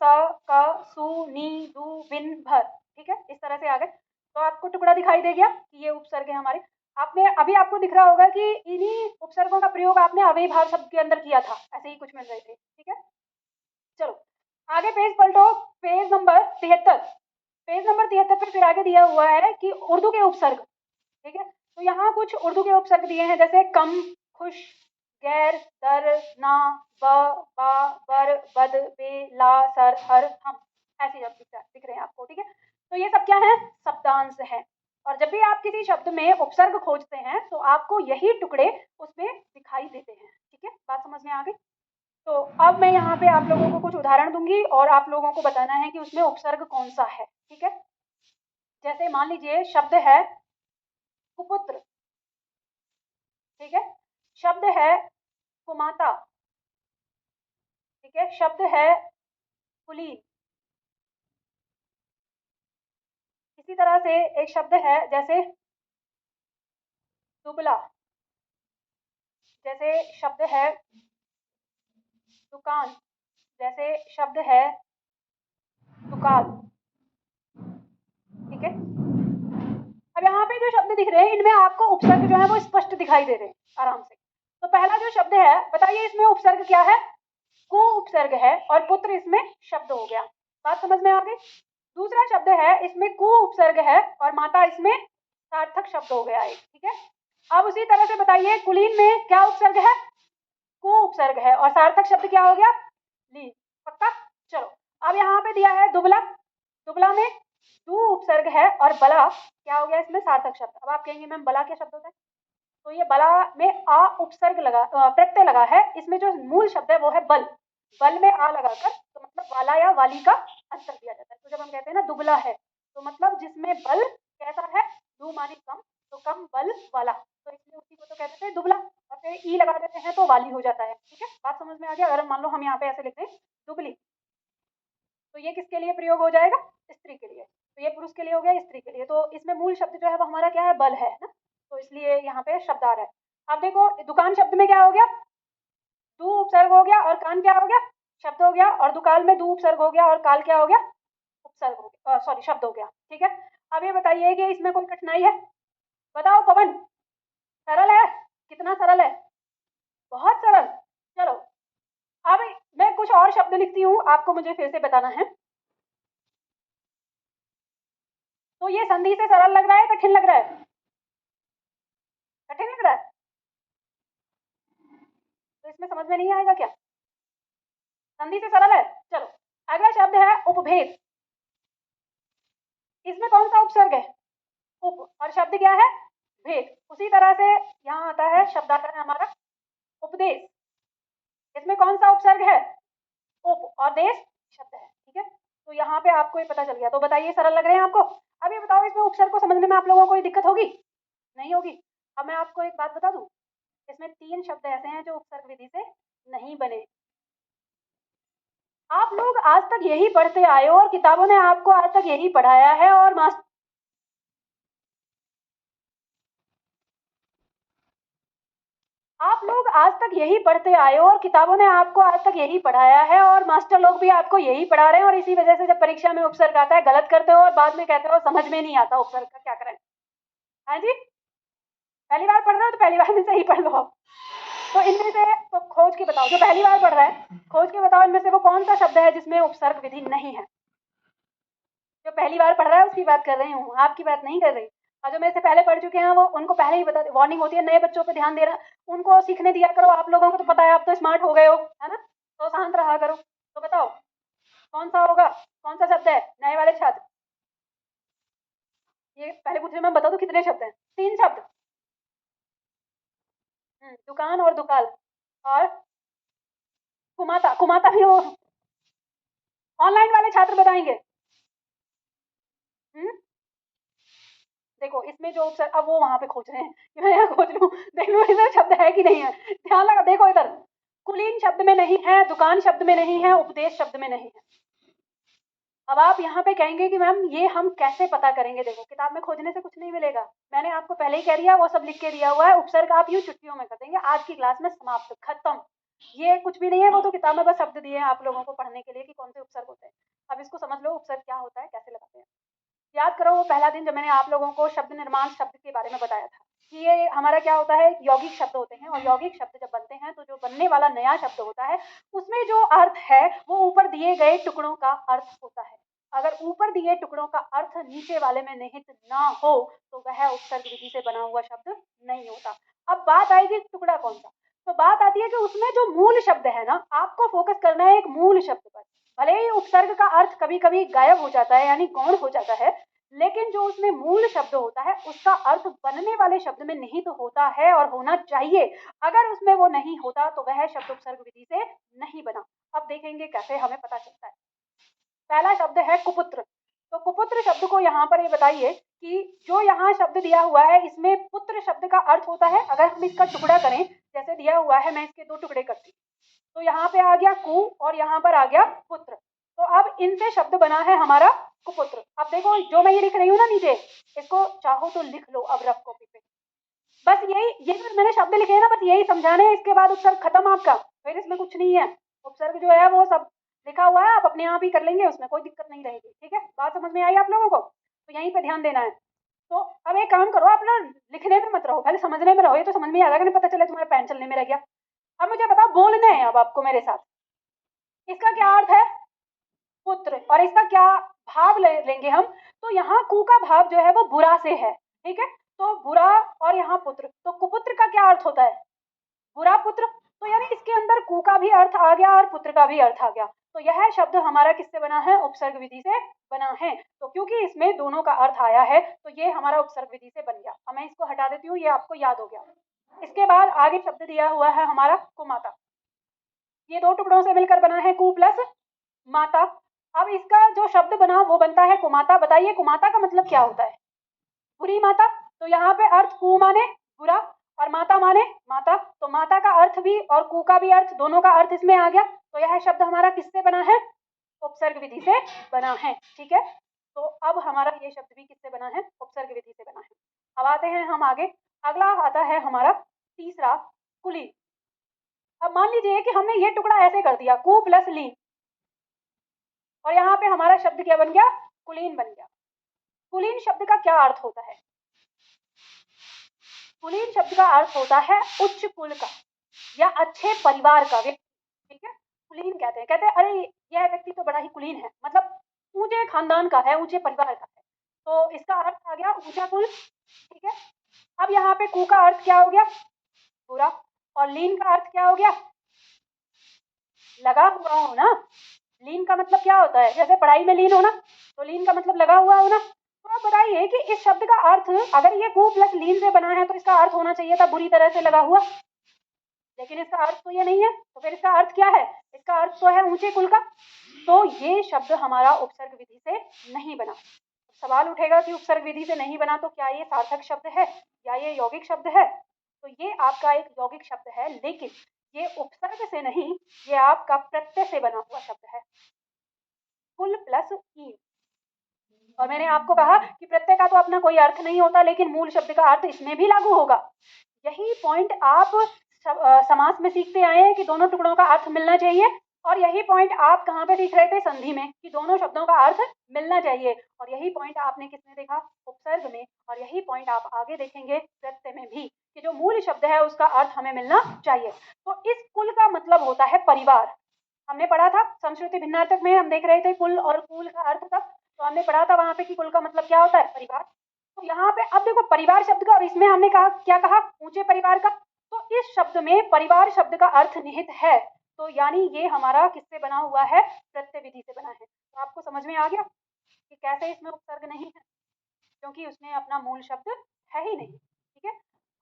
क, सु, नी, दु, बिन, भर, ठीक है, इस तरह से आगे। तो आपको टुकड़ा दिखाई दे गया कि ये उपसर्ग है हमारे। आपने अभी आपको दिख रहा होगा कि इन्हीं उपसर्गों का प्रयोग आपने अव्ययीभाव शब्द के अंदर किया था, ऐसे ही कुछ मिल रहे थे, ठीक है। चलो आगे पेज पलटो, पेज नंबर 73। पेज नंबर 73 पे फिर आगे दिया हुआ है कि उर्दू के उपसर्ग, ठीक है। तो यहाँ कुछ उर्दू के उपसर्ग दिए हैं जैसे कम, खुश, गैर, दर, ना, ब, बा, बर, बद, बे, ला, सर, हर, हम, ऐसे शब्द दिख रहे हैं आपको, ठीक है। तो ये सब क्या है, शब्दांश है। और जब भी आप किसी शब्द में उपसर्ग खोजते हैं तो आपको यही टुकड़े उसमें दिखाई देते हैं, ठीक है, बात समझ में आ गई। तो अब मैं यहाँ पे आप लोगों को कुछ उदाहरण दूंगी और आप लोगों को बताना है कि उसमें उपसर्ग कौन सा है, ठीक है। जैसे मान लीजिए शब्द है कुपुत्र, ठीक है, शब्द है कुमाता, ठीक है, शब्द है कुलीन। इसी तरह से एक शब्द है जैसे दुबला, जैसे शब्द है दुकान, जैसे शब्द है दुकान, ठीक है। अब यहाँ पे जो शब्द दिख रहे हैं इनमें आपको उपसर्ग जो है वो स्पष्ट दिखाई दे रहे हैं आराम से। तो पहला जो शब्द है बताइए इसमें उपसर्ग क्या है, कु उपसर्ग है और पुत्र इसमें शब्द हो गया, बात समझ में आ गई। दूसरा शब्द है इसमें कु उपसर्ग है और माता इसमें सार्थक शब्द हो गया है, ठीक है। अब उसी तरह से बताइए कुलीन में क्या उपसर्ग है, कु उपसर्ग है और सार्थक शब्द क्या हो गया, ली, पक्का। चलो अब यहाँ पे दिया है दुबला, दुबला में दू उपसर्ग है और बला क्या हो गया इसमें सार्थक शब्द। अब आप कहेंगे मैम बला क्या शब्द होता है, तो ये बला में आ उपसर्ग लगा, प्रत्यय लगा है, इसमें जो मूल शब्द है वो है बल, बल में आ लगाकर तो मतलब वाला या वाली का अंतर दिया जाता है। तो जब हम कहते हैं ना दुबला है तो मतलब जिसमें बल कैसा है, दू मानी कम, तो कम बल वाला, तो इसलिए उसी को तो कहते हैं दुबला, और फिर ई लगा देते हैं तो वाली हो जाता है, ठीक है, बात समझ में आ गया। अगर मान लो हम यहाँ पे ऐसे लिखते हैं दुबली, तो ये किसके लिए प्रयोग हो जाएगा, स्त्री के लिए, तो ये पुरुष के लिए हो गया, स्त्री के लिए। तो इसमें मूल शब्द जो है वो हमारा क्या है, बल है ना, तो इसलिए यहाँ पे शब्द आ रहा है। अब देखो दुकान शब्द में क्या हो गया, दू उपसर्ग हो गया और कान क्या हो गया, शब्द हो गया, और दुकाल में दू उपसर्ग हो गया और काल क्या हो गया, उपसर्ग हो गया, सॉरी शब्द हो गया, ठीक है। अब ये बताइए कि इसमें कोई कठिनाई है, बताओ पवन, सरल है, कितना सरल है, बहुत सरल। चलो अब मैं कुछ और शब्द लिखती हूँ, आपको मुझे फिर से बताना है। तो ये संधि से सरल लग रहा है, कठिन लग रहा है, कठिन लग रहा है, तो इसमें समझ में नहीं आएगा क्या, संधि से सरल है। चलो अगला शब्द है उपभेद, इसमें कौन सा उपसर्ग है, उप, और शब्द क्या है, भेद। उसी तरह से यहाँ आता है, शब्द आता है हमारा उपदेश, इसमें कौन सा उपसर्ग है, उप, और देश शब्द है, ठीक है। तो यहाँ पे आपको ये पता चल गया। तो बताइए सरल लग रहे हैं आपको। अब ये बताओ इसमें उपसर्ग को समझने में आप लोगों को कोई दिक्कत होगी, नहीं होगी। अब मैं आपको एक बात बता दूं, इसमें 3 शब्द ऐसे हैं जो उपसर्ग विधि से नहीं बने। आप लोग आज तक यही पढ़ते आए हो और किताबों ने आपको आज तक यही पढ़ाया है, और आप लोग आज तक यही पढ़ते आए हो और किताबों ने आपको आज तक यही पढ़ाया है, और मास्टर लोग भी आपको यही पढ़ा रहे हैं, और इसी वजह से जब परीक्षा में उपसर्ग आता है गलत करते हो और बाद में कहते हो समझ में नहीं आता उपसर्ग का क्या करें। हाँ जी, पहली बार पढ़ रहे हो तो पहली बार में से ही पढ़ लो। तो इनमें से तो खोज के बताओ, जो पहली बार पढ़ रहा है खोज के बताओ इनमें से वो कौन सा शब्द है जिसमें उपसर्ग विधि नहीं है। जो पहली बार पढ़ रहा है उसकी बात कर रही हूँ, आपकी बात नहीं कर रही। और जो मेरे से पहले पढ़ चुके हैं वो उनको पहले ही बता वार्निंग होती है, नए बच्चों पे ध्यान दे रहा, उनको सीखने दिया करो। आप लोगों को तो पता है, आप तो स्मार्ट हो गए हो, है ना, तो शांत रहा करो। तो बताओ कौन सा होगा, कौन सा शब्द है नए वाले छात्र? ये पहले पूछ रही, मैं बता दूं कितने शब्द हैं? 3 शब्द। दुकान और दुकाल और कुमाता। कुमाता भी वो ऑनलाइन वाले छात्र बताएंगे। हम्म देखो इसमें जो उपसर्ग, अब वो वहां पे खोज रहे हैं कि मैं यहाँ खोज लूं, देख लो इधर शब्द है कि नहीं है, ध्यान लगा देखो इधर। कुलीन शब्द में नहीं है, दुकान शब्द में नहीं है, उपदेश शब्द में नहीं है। अब आप यहाँ पे कहेंगे कि मैम ये हम कैसे पता करेंगे? देखो किताब में खोजने से कुछ नहीं मिलेगा, मैंने आपको पहले ही कह दिया, वो सब लिख के दिया हुआ है। उपसर्ग आप यूं चुटकियों में कर देंगे, आज की क्लास में समाप्त, खत्म। ये कुछ भी नहीं है, वो तो किताब में बस शब्द दिए हैं आप लोगों को पढ़ने के लिए कि कौन से उपसर्ग होते हैं। अब इसको समझ लो उपसर्ग क्या होता है, कैसे लगाते हैं। याद करो वो पहला दिन जब मैंने आप लोगों को शब्द निर्माण शब्द के बारे में बताया था कि ये हमारा क्या होता है, यौगिक शब्द होते हैं, और यौगिक शब्द जब बनते हैं तो जो बनने वाला नया शब्द होता है उसमें जो अर्थ है वो ऊपर दिए गए टुकड़ों का अर्थ होता है। अगर ऊपर दिए टुकड़ों का अर्थ नीचे वाले में निहित ना हो तो वह उपसर्ग विधि से बना हुआ शब्द नहीं होता। अब बात आएगी टुकड़ा कौन सा, तो बात आती है कि उसमें जो मूल शब्द है ना, आपको फोकस करना है एक मूल शब्द पर। भले ही उपसर्ग का अर्थ कभी कभी गायब हो जाता है, यानी गौण हो जाता है, लेकिन जो उसमें मूल शब्द होता है उसका अर्थ बनने वाले शब्द में निहित होता है और होना चाहिए। अगर उसमें वो नहीं होता तो वह शब्द उपसर्ग विधि से नहीं बना। अब देखेंगे कैसे हमें पता चलता है। पहला शब्द है कुपुत्र। तो कुपुत्र शब्द को यहाँ पर ये बताइए कि जो यहाँ शब्द दिया हुआ है इसमें पुत्र शब्द का अर्थ होता है। अगर हम इसका टुकड़ा करें जैसे दिया हुआ है, मैं इसके 2 टुकड़े करती हूँ, तो यहाँ पे आ गया कु और यहाँ पर आ गया पुत्र। तो अब इनसे शब्द बना है हमारा कुपुत्र। अब देखो जो मैं ये लिख रही हूँ ना नीचे, इसको चाहो तो लिख लो अब रफ कॉपी पे। बस यही, ये जो मैंने शब्द लिखे हैं ना, बस यही समझाने हैं, इसके बाद उपसर्ग खत्म आपका, फिर इसमें कुछ नहीं है। उपसर्ग जो है वो सब लिखा हुआ है, आप अपने आप ही कर लेंगे, उसमें कोई दिक्कत नहीं रहेगी। ठीक है, बात समझ में आई आप लोगों को? तो यहीं पे ध्यान देना है। तो अब एक काम करो, आप लोग लिखने में मत रहो, पहले समझने में रहो। ये तो समझ में आ जाएगा, नहीं पता चले तुम्हारे पेन चलने में रह गया। अब मुझे बताओ, बोलने हैं अब आपको मेरे साथ, इसका क्या अर्थ है? पुत्र। और इसका क्या भाव लेंगे हम? तो यहाँ कु का भाव जो है वो बुरा से है, ठीक है, तो बुरा, और यहाँ पुत्र, तो कुपुत्र का क्या अर्थ होता है? बुरा पुत्र। तो यानी इसके अंदर कु का भी अर्थ आ गया और पुत्र का भी अर्थ आ गया। तो यह शब्द हमारा किससे बना है? उपसर्ग विधि से बना है। तो क्योंकि इसमें दोनों का अर्थ आया है तो ये हमारा उपसर्ग विधि से बन गया। अब मैं इसको हटा देती हूँ, ये आपको याद हो गया। इसके बाद आगे शब्द दिया हुआ है हमारा कुमाता। ये 2 टुकड़ों से मिलकर बना है कु प्लस माता। अब इसका जो शब्द बना वो बनता है कुमाता। बताइए कुमाता का मतलब क्या होता है? बुरी माता। तो यहाँ पे अर्थ कु माने बुरा और माता माने माता, तो माता का अर्थ भी और कु का भी अर्थ, दोनों का अर्थ इसमें आ गया। तो यह शब्द हमारा किससे बना है? उपसर्ग विधि से बना है। ठीक है, तो अब हमारा ये शब्द भी किससे बना है? उपसर्ग विधि से बना है। अब आते हैं हम आगे, अगला आता है हमारा तीसरा, कुलीन। अब मान लीजिए कि हमने ये टुकड़ा ऐसे कर दिया, कु प्लस लीन, और यहाँ पे हमारा शब्द क्या बन गया? कुलीन बन गया। कुलीन शब्द का क्या अर्थ होता है? कुलीन शब्द का अर्थ होता है उच्च कुल का या अच्छे परिवार का व्यक्ति। ठीक है, कुलीन कहते हैं अरे यह व्यक्ति तो बड़ा ही कुलीन है, मतलब ऊंचे खानदान का है, ऊंचे परिवार का है। तो इसका अर्थ आ गया ऊंचा कुल। ठीक है, अब यहाँ पे कु का अर्थ क्या हो गया? बुरा, और लीन का अर्थ क्या हो गया? लगा हुआ हो ना। लीन का मतलब क्या होता है? जैसे पढ़ाई में लीन होना, तो लीन का मतलब लगा हुआ होना। तो आप बताइए कि इस शब्द का अर्थ, अगर ये कु प्लस लीन से बना है तो इसका अर्थ होना चाहिए था बुरी तरह से लगा हुआ, लेकिन इसका अर्थ तो ये नहीं है। तो फिर इसका अर्थ क्या है? इसका अर्थ तो है ऊंचे कुल का। तो ये शब्द हमारा उपसर्ग विधि से नहीं बना। सवाल उठेगा कि उपसर्ग विधि से नहीं बना तो क्या ये सार्थक शब्द है या ये यौगिक शब्द है? तो ये आपका एक यौगिक शब्द है, लेकिन ये उपसर्ग से नहीं, ये आपका प्रत्यय से बना हुआ शब्द है, कुल प्लस ई। और मैंने आपको कहा कि प्रत्यय का तो अपना कोई अर्थ नहीं होता, लेकिन मूल शब्द का अर्थ इसमें भी लागू होगा। यही पॉइंट आप समास में सीखते आए हैं कि दोनों टुकड़ों का अर्थ मिलना चाहिए, और यही पॉइंट आप कहाँ पे सीख रहे थे? संधि में, कि दोनों शब्दों का अर्थ मिलना चाहिए। और यही पॉइंट आपने किसमें देखा? उपसर्ग में। और यही पॉइंट आप आगे देखेंगे प्रत्यय में भी, कि जो मूल शब्द है उसका अर्थ हमें मिलना चाहिए। तो इस कुल का मतलब होता है परिवार। हमने पढ़ा था संस्कृति भिन्नार्थक में, हम देख रहे थे कुल और कुल का अर्थ तक, तो हमने पढ़ा था वहां पे कि कुल का मतलब क्या होता है? परिवार। तो यहाँ पे अब देखो परिवार शब्द का, और इसमें हमने कहा क्या कहा, ऊंचे परिवार का, तो इस शब्द में परिवार शब्द का अर्थ निहित है, तो यानी ये हमारा किससे बना हुआ है, प्रत्यय विधि से बना है। तो आपको समझ में आ गया कि कैसे इसमें उपसर्ग नहीं है, क्योंकि उसमें अपना मूल शब्द है ही नहीं। ठीक है,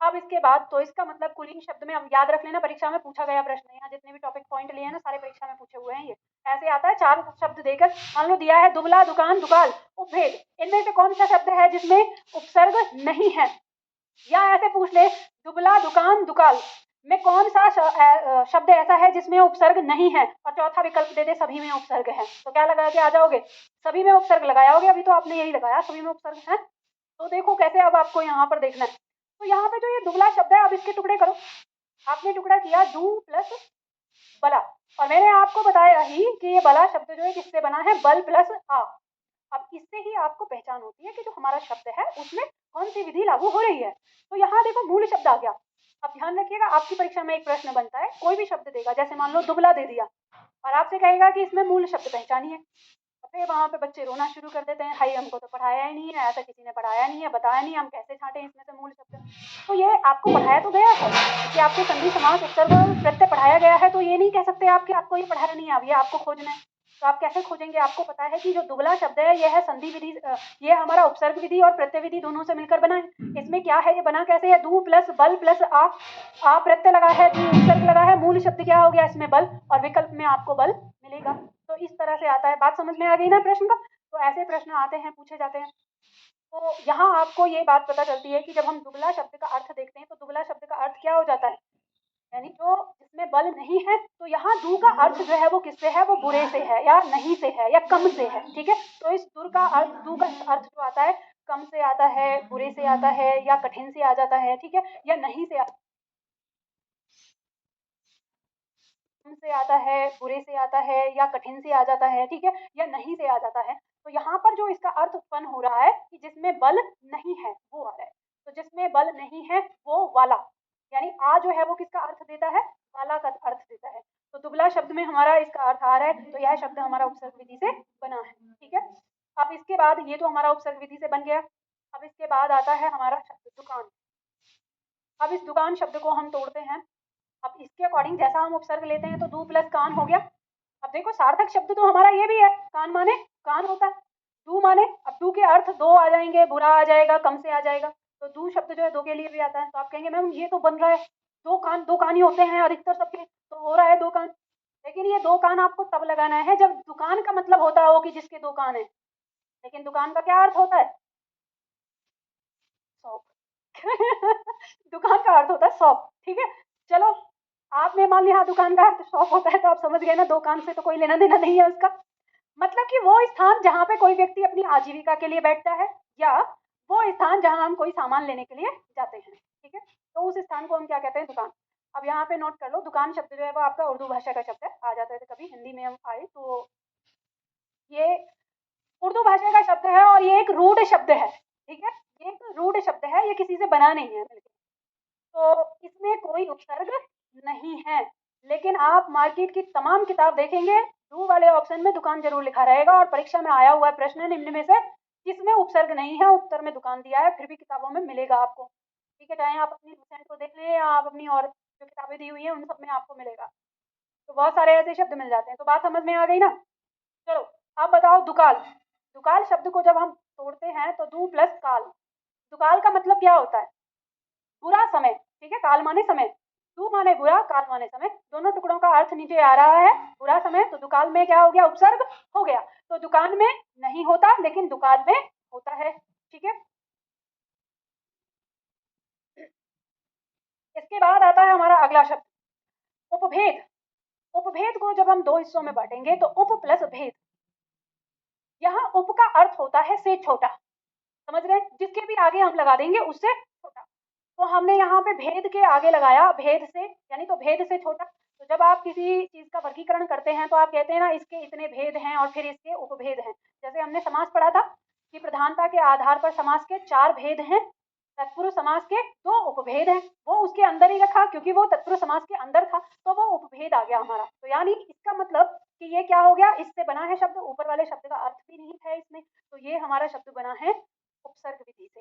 अब इसके बाद तो इसका मतलब कुलीन शब्द में, अब याद रख लेना परीक्षा में पूछा गया प्रश्न, यहाँ जितने भी टॉपिक पॉइंट लिए हैं ना सारे परीक्षा में पूछे हुए हैं। ये ऐसे आता है, चार शब्द देकर, मान लो दिया है दुबला, दुकान, दुकाल, उपभेद, इनमें से कौन सा शब्द है जिसमें उपसर्ग नहीं है, या ऐसे पूछ ले दुबला, दुकान, दुकाल में कौन सा शब्द ऐसा है जिसमें उपसर्ग नहीं है, और चौथा विकल्प दे दे सभी में उपसर्ग है, तो क्या लगा के आ जाओगे, सभी में उपसर्ग लगाया होगे, अभी तो आपने यही लगाया सभी में उपसर्ग है। तो देखो कैसे, अब आपको यहाँ पर देखना है, तो यहाँ पे जो ये दुबला शब्द है, अब इसके टुकड़े करो, आपने टुकड़ा किया दू प्लस बला, और मैंने आपको बताया ही कि ये बला शब्द जो है किससे बना है, बल प्लस आ। अब इससे ही आपको पहचान होती है कि जो हमारा शब्द है उसमें कौन सी विधि लागू हो रही है। तो यहाँ देखो मूल शब्द आ गया। अब ध्यान रखिएगा, आपकी परीक्षा में एक प्रश्न बनता है, कोई भी शब्द देगा, जैसे मान लो दुबला दे दिया, और आपसे कहेगा कि इसमें मूल शब्द पहचानिए, फिर वहाँ पे बच्चे रोना शुरू कर देते हैं, भाई हमको तो पढ़ाया ही नहीं है, ऐसा किसी ने पढ़ाया नहीं है, बताया नहीं, हम कैसे छांटे इसमें से मूल शब्द। तो ये आपको पढ़ाया तो गया है कि आपको संधि समास उपसर्ग प्रत्यय पढ़ाया गया है, तो ये नहीं कह सकते आप कि आपको ये पढ़ाया नहीं है, अब ये आपको खोजना है। तो आप कैसे खोजेंगे, आपको पता है कि जो दुबला शब्द है यह है संधि विधि, ये हमारा उपसर्ग विधि और प्रत्यय विधि दोनों से मिलकर बना है। इसमें क्या है, ये बना कैसे है, दू प्लस बल प्लस आ प्रत्यय लगा है, दू उपसर्ग लगा है, मूल शब्द क्या हो गया इसमें बल, और विकल्प में आपको बल मिलेगा। तो इस तरह से आता है, बात समझ में आ गई ना प्रश्न का। तो ऐसे प्रश्न आते हैं, पूछे जाते हैं। तो यहाँ आपको ये बात पता चलती है कि जब हम दुबला शब्द का अर्थ देखते हैं तो दुबला शब्द का अर्थ क्या हो जाता है, यानी जो जिसमें बल नहीं है। तो यहाँ दू का अर्थ जो है वो किससे है, वो बुरे से है, या नहीं से है, या कम से है। ठीक है, तो इस दुर का अर्थ, दू का अर्थ जो आता है कम से आता है, बुरे से आता है, या कठिन से आ जाता है। ठीक है, या नहीं से आता है, बुरे से आता है, या कठिन से आ जाता है। ठीक है, या नहीं से आ जाता है। तो यहाँ पर जो इसका अर्थ उत्पन्न हो रहा है कि जिसमें बल नहीं है वो वाला है, तो जिसमें बल नहीं है वो वाला, यानी आ जो है वो किसका अर्थ देता है, वाला का अर्थ देता है। तो दुबला शब्द में हमारा इसका अर्थ आ रहा है, तो यह शब्द हमारा उपसर्ग विधि से बना है। ठीक है, अब इसके बाद ये तो हमारा उपसर्ग विधि से बन गया। अब इसके बाद आता है हमारा शब्द दुकान। अब इस दुकान शब्द को हम तोड़ते हैं। अब इसके अकॉर्डिंग जैसा हम उपसर्ग लेते हैं, तो दू प्लस कान हो गया। अब देखो सार्थक शब्द तो हमारा ये भी है, कान माने कान होता है, दू माने, अब दू के अर्थ दो आ जाएंगे, बुरा आ जाएगा, कम से आ जाएगा। तो दू शब्द जो है दो के लिए भी आता है। तो आप कहेंगे मैम ये तो बन रहा है, दो कान ही होते हैं अधिकतर सबके, तो हो रहा है दो कान। लेकिन ये दो कान आपको तब लगाना है जब दुकान का मतलब होता हो कि जिसके दो कान है। लेकिन दुकान का क्या अर्थ होता है, शॉप। दुकान का अर्थ होता है शॉप। ठीक है, चलो आपने मान लिया हाँ दुकान का अर्थ शॉप होता है, तो आप समझ गए ना, दुकान से तो कोई लेना देना नहीं है उसका। मतलब कि वो स्थान जहाँ पे कोई व्यक्ति अपनी आजीविका के लिए बैठता है, या वो स्थान जहाँ हम कोई सामान लेने के लिए जाते हैं। ठीक है, तो उस स्थान को हम क्या कहते हैं, दुकान। अब यहाँ पे नोट कर लो, दुकान शब्द जो है वो आपका उर्दू भाषा का शब्द है, आ जाता है कभी हिंदी में हम आए तो ये उर्दू भाषा का शब्द है, और ये एक रूढ़ शब्द है। ठीक है, ये एक रूढ़ शब्द है, ये किसी से बना नहीं है बिल्कुल। तो इसमें कोई उपसर्ग नहीं है। लेकिन आप मार्केट की तमाम किताब देखेंगे, दू वाले ऑप्शन में दुकान जरूर लिखा रहेगा, और परीक्षा में आया हुआ प्रश्न निम्न में से किसमें उपसर्ग नहीं है, उत्तर में दुकान दिया है, फिर भी किताबों में मिलेगा आपको। ठीक है, चाहे आप अपनी लुसेंट को देख लें या आप अपनी और जो किताबें दी हुई हैं उन सब में आपको मिलेगा। तो बहुत सारे ऐसे शब्द मिल जाते हैं। तो बात समझ में आ गई ना। चलो आप बताओ दुकाल। दुकाल शब्द को जब हम तोड़ते हैं तो दू प्लस काल, दुकाल का मतलब क्या होता है, बुरा समय। ठीक है, काल माने समय, दू माने बुरा, काल माने समय, दोनों टुकड़ों का अर्थ नीचे आ रहा है बुरा समय। तो दुकाल में क्या हो गया, उपसर्ग हो गया। तो दुकान में नहीं होता लेकिन दुकान में होता है। ठीक है, इसके बाद आता है हमारा अगला शब्द उपभेद। उपभेद को जब हम दो हिस्सों में बांटेंगे तो उप प्लस भेद। यहाँ उप का अर्थ होता है से छोटा, समझ रहे हैं, जिसके भी आगे हम लगा देंगे उससे छोटा। तो हमने यहाँ पे भेद के आगे लगाया भेद से, यानी तो भेद से छोटा। तो जब आप किसी चीज का वर्गीकरण करते हैं तो आप कहते हैं ना इसके इतने भेद हैं और फिर इसके उपभेद हैं। जैसे हमने समास पढ़ा था कि प्रधानता के आधार पर समास के चार भेद हैं, तत्पुरुष समास के दो उपभेद हैं, वो उसके अंदर ही रखा क्योंकि वो तत्पुरुष समास के अंदर था, तो वो उपभेद आ गया हमारा। तो यानी इसका मतलब कि ये क्या हो गया, इससे बना है शब्द, ऊपर वाले शब्द का अर्थ भी नहीं है इसमें, तो ये हमारा शब्द बना है उपसर्ग विधि से।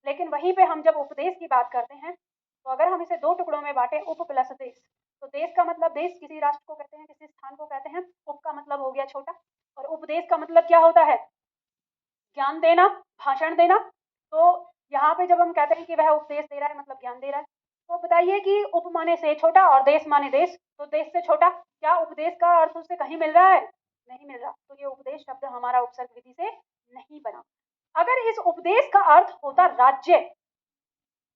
लेकिन वहीं पे हम जब उपदेश की बात करते हैं, तो अगर हम इसे दो टुकड़ों में बांटें, उप प्लस देश, तो देश का मतलब देश किसी राष्ट्र को कहते हैं, किसी स्थान को कहते हैं। उप का मतलब हो गया छोटा, और उपदेश का मतलब क्या होता है? ज्ञान देना, भाषण देना। तो यहाँ पे जब हम कहते हैं कि वह उपदेश दे रहा है, मतलब ज्ञान दे रहा है, तो बताइए कि उप माने से छोटा और देश माने देश, तो देश से छोटा, क्या उपदेश का अर्थ उससे कहीं मिल रहा है? नहीं मिल रहा। तो ये उपदेश शब्द हमारा उपसर्ग विधि से नहीं बना। अगर इस उपदेश का अर्थ होता राज्य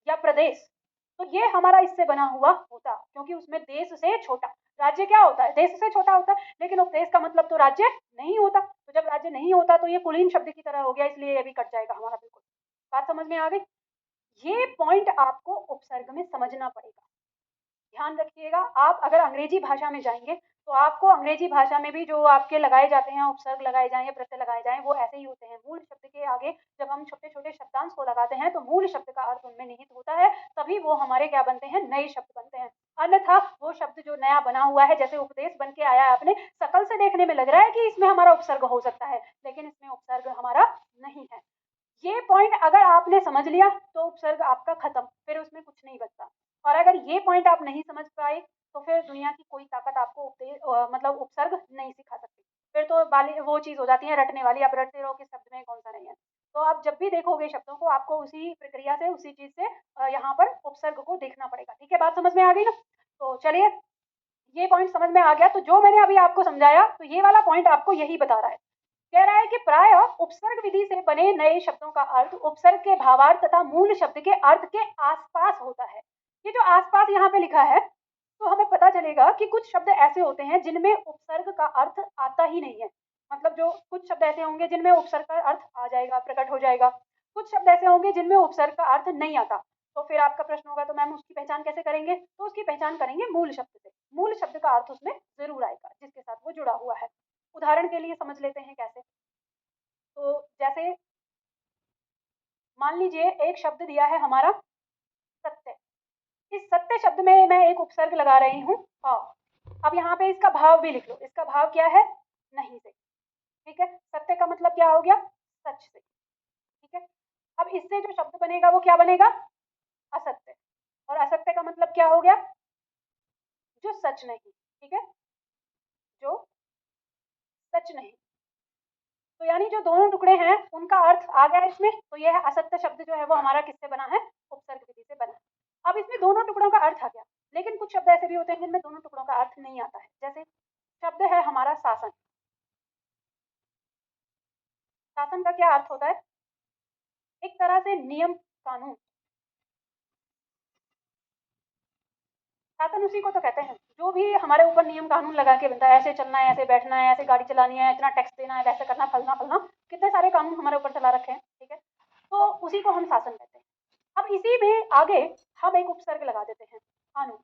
या प्रदेश, तो ये हमारा इससे बना हुआ होता, क्योंकि उसमें देश से छोटा। राज्य क्या होता है? देश से छोटा होता है, लेकिन उपदेश का मतलब तो राज्य नहीं होता। तो जब राज्य नहीं होता तो ये कुलीन शब्द की तरह हो गया, इसलिए ये भी कट जाएगा हमारा। बिल्कुल बात समझ में आ गई? ये पॉइंट आपको उपसर्ग में समझना पड़ेगा। ध्यान रखिएगा, आप अगर अंग्रेजी भाषा में जाएंगे तो आपको अंग्रेजी भाषा में भी जो आपके लगाए जाते हैं, उपसर्ग लगाए जाएं या प्रत्यय लगाए जाएं, वो ऐसे ही होते हैं। मूल शब्द के आगे जब हम छोटे छोटे शब्दांश को लगाते हैं तो मूल शब्द का अर्थ उनमें निहित होता है, तभी वो हमारे क्या बनते हैं? नए शब्द बनते हैं। अन्यथा वो शब्द जो नया बना हुआ है, जैसे उपदेश बन के आया है, अपने शकल से देखने में लग रहा है कि इसमें हमारा उपसर्ग हो सकता है, लेकिन इसमें उपसर्ग हमारा नहीं है। ये पॉइंट अगर आपने समझ लिया तो उपसर्ग आपका खत्म, फिर उसमें कुछ नहीं बचता। और अगर ये पॉइंट आप नहीं समझ पाए तो फिर दुनिया की कोई ताकत आपको मतलब उपसर्ग नहीं सिखा सकती। फिर तो वाली वो चीज हो जाती है रटने वाली, आप रटते रहो कि शब्द में कौन सा नहीं है। तो आप जब भी देखोगे शब्दों को, आपको उसी प्रक्रिया से, उसी चीज से यहाँ पर उपसर्ग को देखना पड़ेगा। ठीक है, बात समझ में आ गई ना? तो चलिए, ये पॉइंट समझ में आ गया। तो जो मैंने अभी आपको समझाया, तो ये वाला पॉइंट आपको यही बता रहा है। कह रहा है कि प्राय उपसर्ग विधि से बने नए शब्दों का अर्थ उपसर्ग के भावार्थ तथा मूल शब्द के अर्थ के आसपास होता है। ये जो आसपास यहाँ पे लिखा है, तो हमें पता चलेगा कि कुछ शब्द ऐसे होते हैं जिनमें उपसर्ग का अर्थ आता ही नहीं है। मतलब जो कुछ शब्द ऐसे होंगे जिनमें उपसर्ग का अर्थ आ जाएगा, प्रकट हो जाएगा। कुछ शब्द ऐसे होंगे जिनमें उपसर्ग का अर्थ नहीं आता। तो फिर आपका प्रश्न होगा, तो मैम उसकी पहचान कैसे करेंगे? तो उसकी पहचान करेंगे मूल शब्द से। मूल शब्द का अर्थ उसमें जरूर आएगा जिसके साथ वो जुड़ा हुआ है। उदाहरण के लिए समझ लेते हैं कैसे। तो जैसे मान लीजिए एक शब्द दिया है हमारा सत्य। इस सत्य शब्द में मैं एक उपसर्ग लगा रही हूँ हाँ। अब यहाँ पे इसका भाव भी लिख लो। इसका भाव क्या है? नहीं से। ठीक है, सत्य का मतलब क्या हो गया? सच से। ठीक है, अब इससे जो शब्द बनेगा वो क्या बनेगा? असत्य। और असत्य का मतलब क्या हो गया? जो सच नहीं। ठीक है, जो सच नहीं। तो यानी जो दोनों टुकड़े हैं उनका अर्थ आ गया इसमें। तो यह असत्य शब्द जो है वो हमारा किससे बना है? उपसर्ग विधि से बना। अब इसमें दोनों टुकड़ों का अर्थ आ गया, लेकिन कुछ शब्द ऐसे भी होते हैं जिनमें दोनों टुकड़ों का अर्थ नहीं आता है। जैसे शब्द है हमारा शासन। शासन का क्या अर्थ होता है? एक तरह से नियम, कानून। शासन उसी को तो कहते हैं जो भी हमारे ऊपर नियम कानून लगा के बनता है। ऐसे चलना है, ऐसे बैठना है, ऐसे गाड़ी चलानी है, इतना टैक्स देना है, वैसे करना, फलना फलना, कितने सारे कानून हमारे ऊपर चला रखे हैं। ठीक है, तो उसी को हम शासन कहते हैं। अब इसी में आगे हम एक उपसर्ग लगा देते हैं, अनु।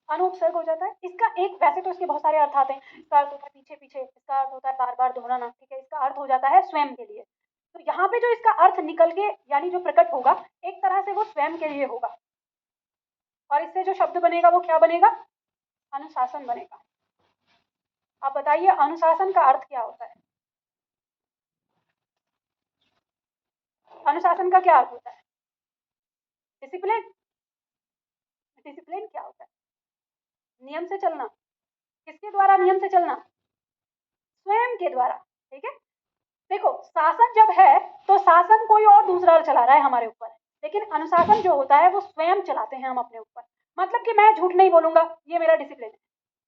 अनु उपसर्ग हो जाता है। इसका एक, वैसे तो इसके बहुत सारे अर्थ आते हैं। इसका अर्थ होता है पीछे पीछे, इसका अर्थ होता है बार बार दोहराना। ठीक है, इसका अर्थ हो जाता है स्वयं के लिए। तो यहाँ पे जो इसका अर्थ निकल के यानी जो प्रकट होगा, एक तरह से वो स्वयं के लिए होगा। और इससे जो शब्द बनेगा वो क्या बनेगा? अनुशासन बनेगा। आप बताइए अनुशासन का अर्थ क्या होता है? अनुशासन का क्या अर्थ होता है? डिसिप्लिन। डिसिप्लिन क्या होता है? नियम से चलना। किसके द्वारा नियम से चलना? स्वयं के द्वारा। ठीक है, देखो शासन जब है तो शासन कोई और दूसरा चला रहा है हमारे ऊपर, लेकिन अनुशासन जो होता है वो स्वयं चलाते हैं हम अपने ऊपर। मतलब कि मैं झूठ नहीं बोलूंगा, ये मेरा डिसिप्लिन है।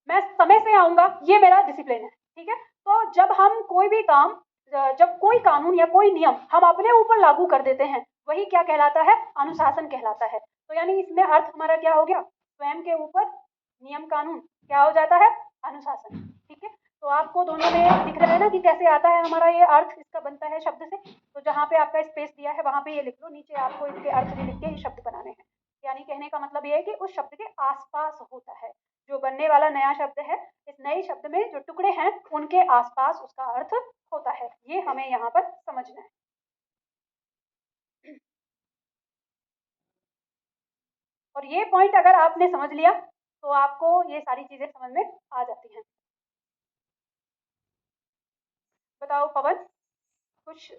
मैं समय से आऊंगा, ये मेरा डिसिप्लिन है। ठीक है, तो जब हम कोई भी काम, जब कोई कानून या कोई नियम हम अपने ऊपर लागू कर देते हैं, वही क्या कहलाता है? अनुशासन कहलाता है। तो यानी इसमें अर्थ हमारा क्या हो गया? स्वयं के ऊपर नियम कानून क्या हो जाता है? अनुशासन। ठीक है, तो आपको दोनों में दिख रहा है ना कि कैसे आता है हमारा ये अर्थ, इसका बनता है शब्द से। तो जहाँ पे आपका स्पेस दिया है वहां पे ये लिख लो, नीचे आपको इसके अर्थ भी लिख के ये शब्द बनाने हैं। यानी कहने का मतलब ये है कि उस शब्द के आसपास होता है जो बनने वाला नया शब्द है। इस नए शब्द में जो टुकड़े हैं उनके आसपास उसका अर्थ होता है। ये हमें यहाँ पर समझना है। और ये पॉइंट अगर आपने समझ लिया तो आपको ये सारी चीजें समझ में आ जाती हैं। बताओ पवन, कुछ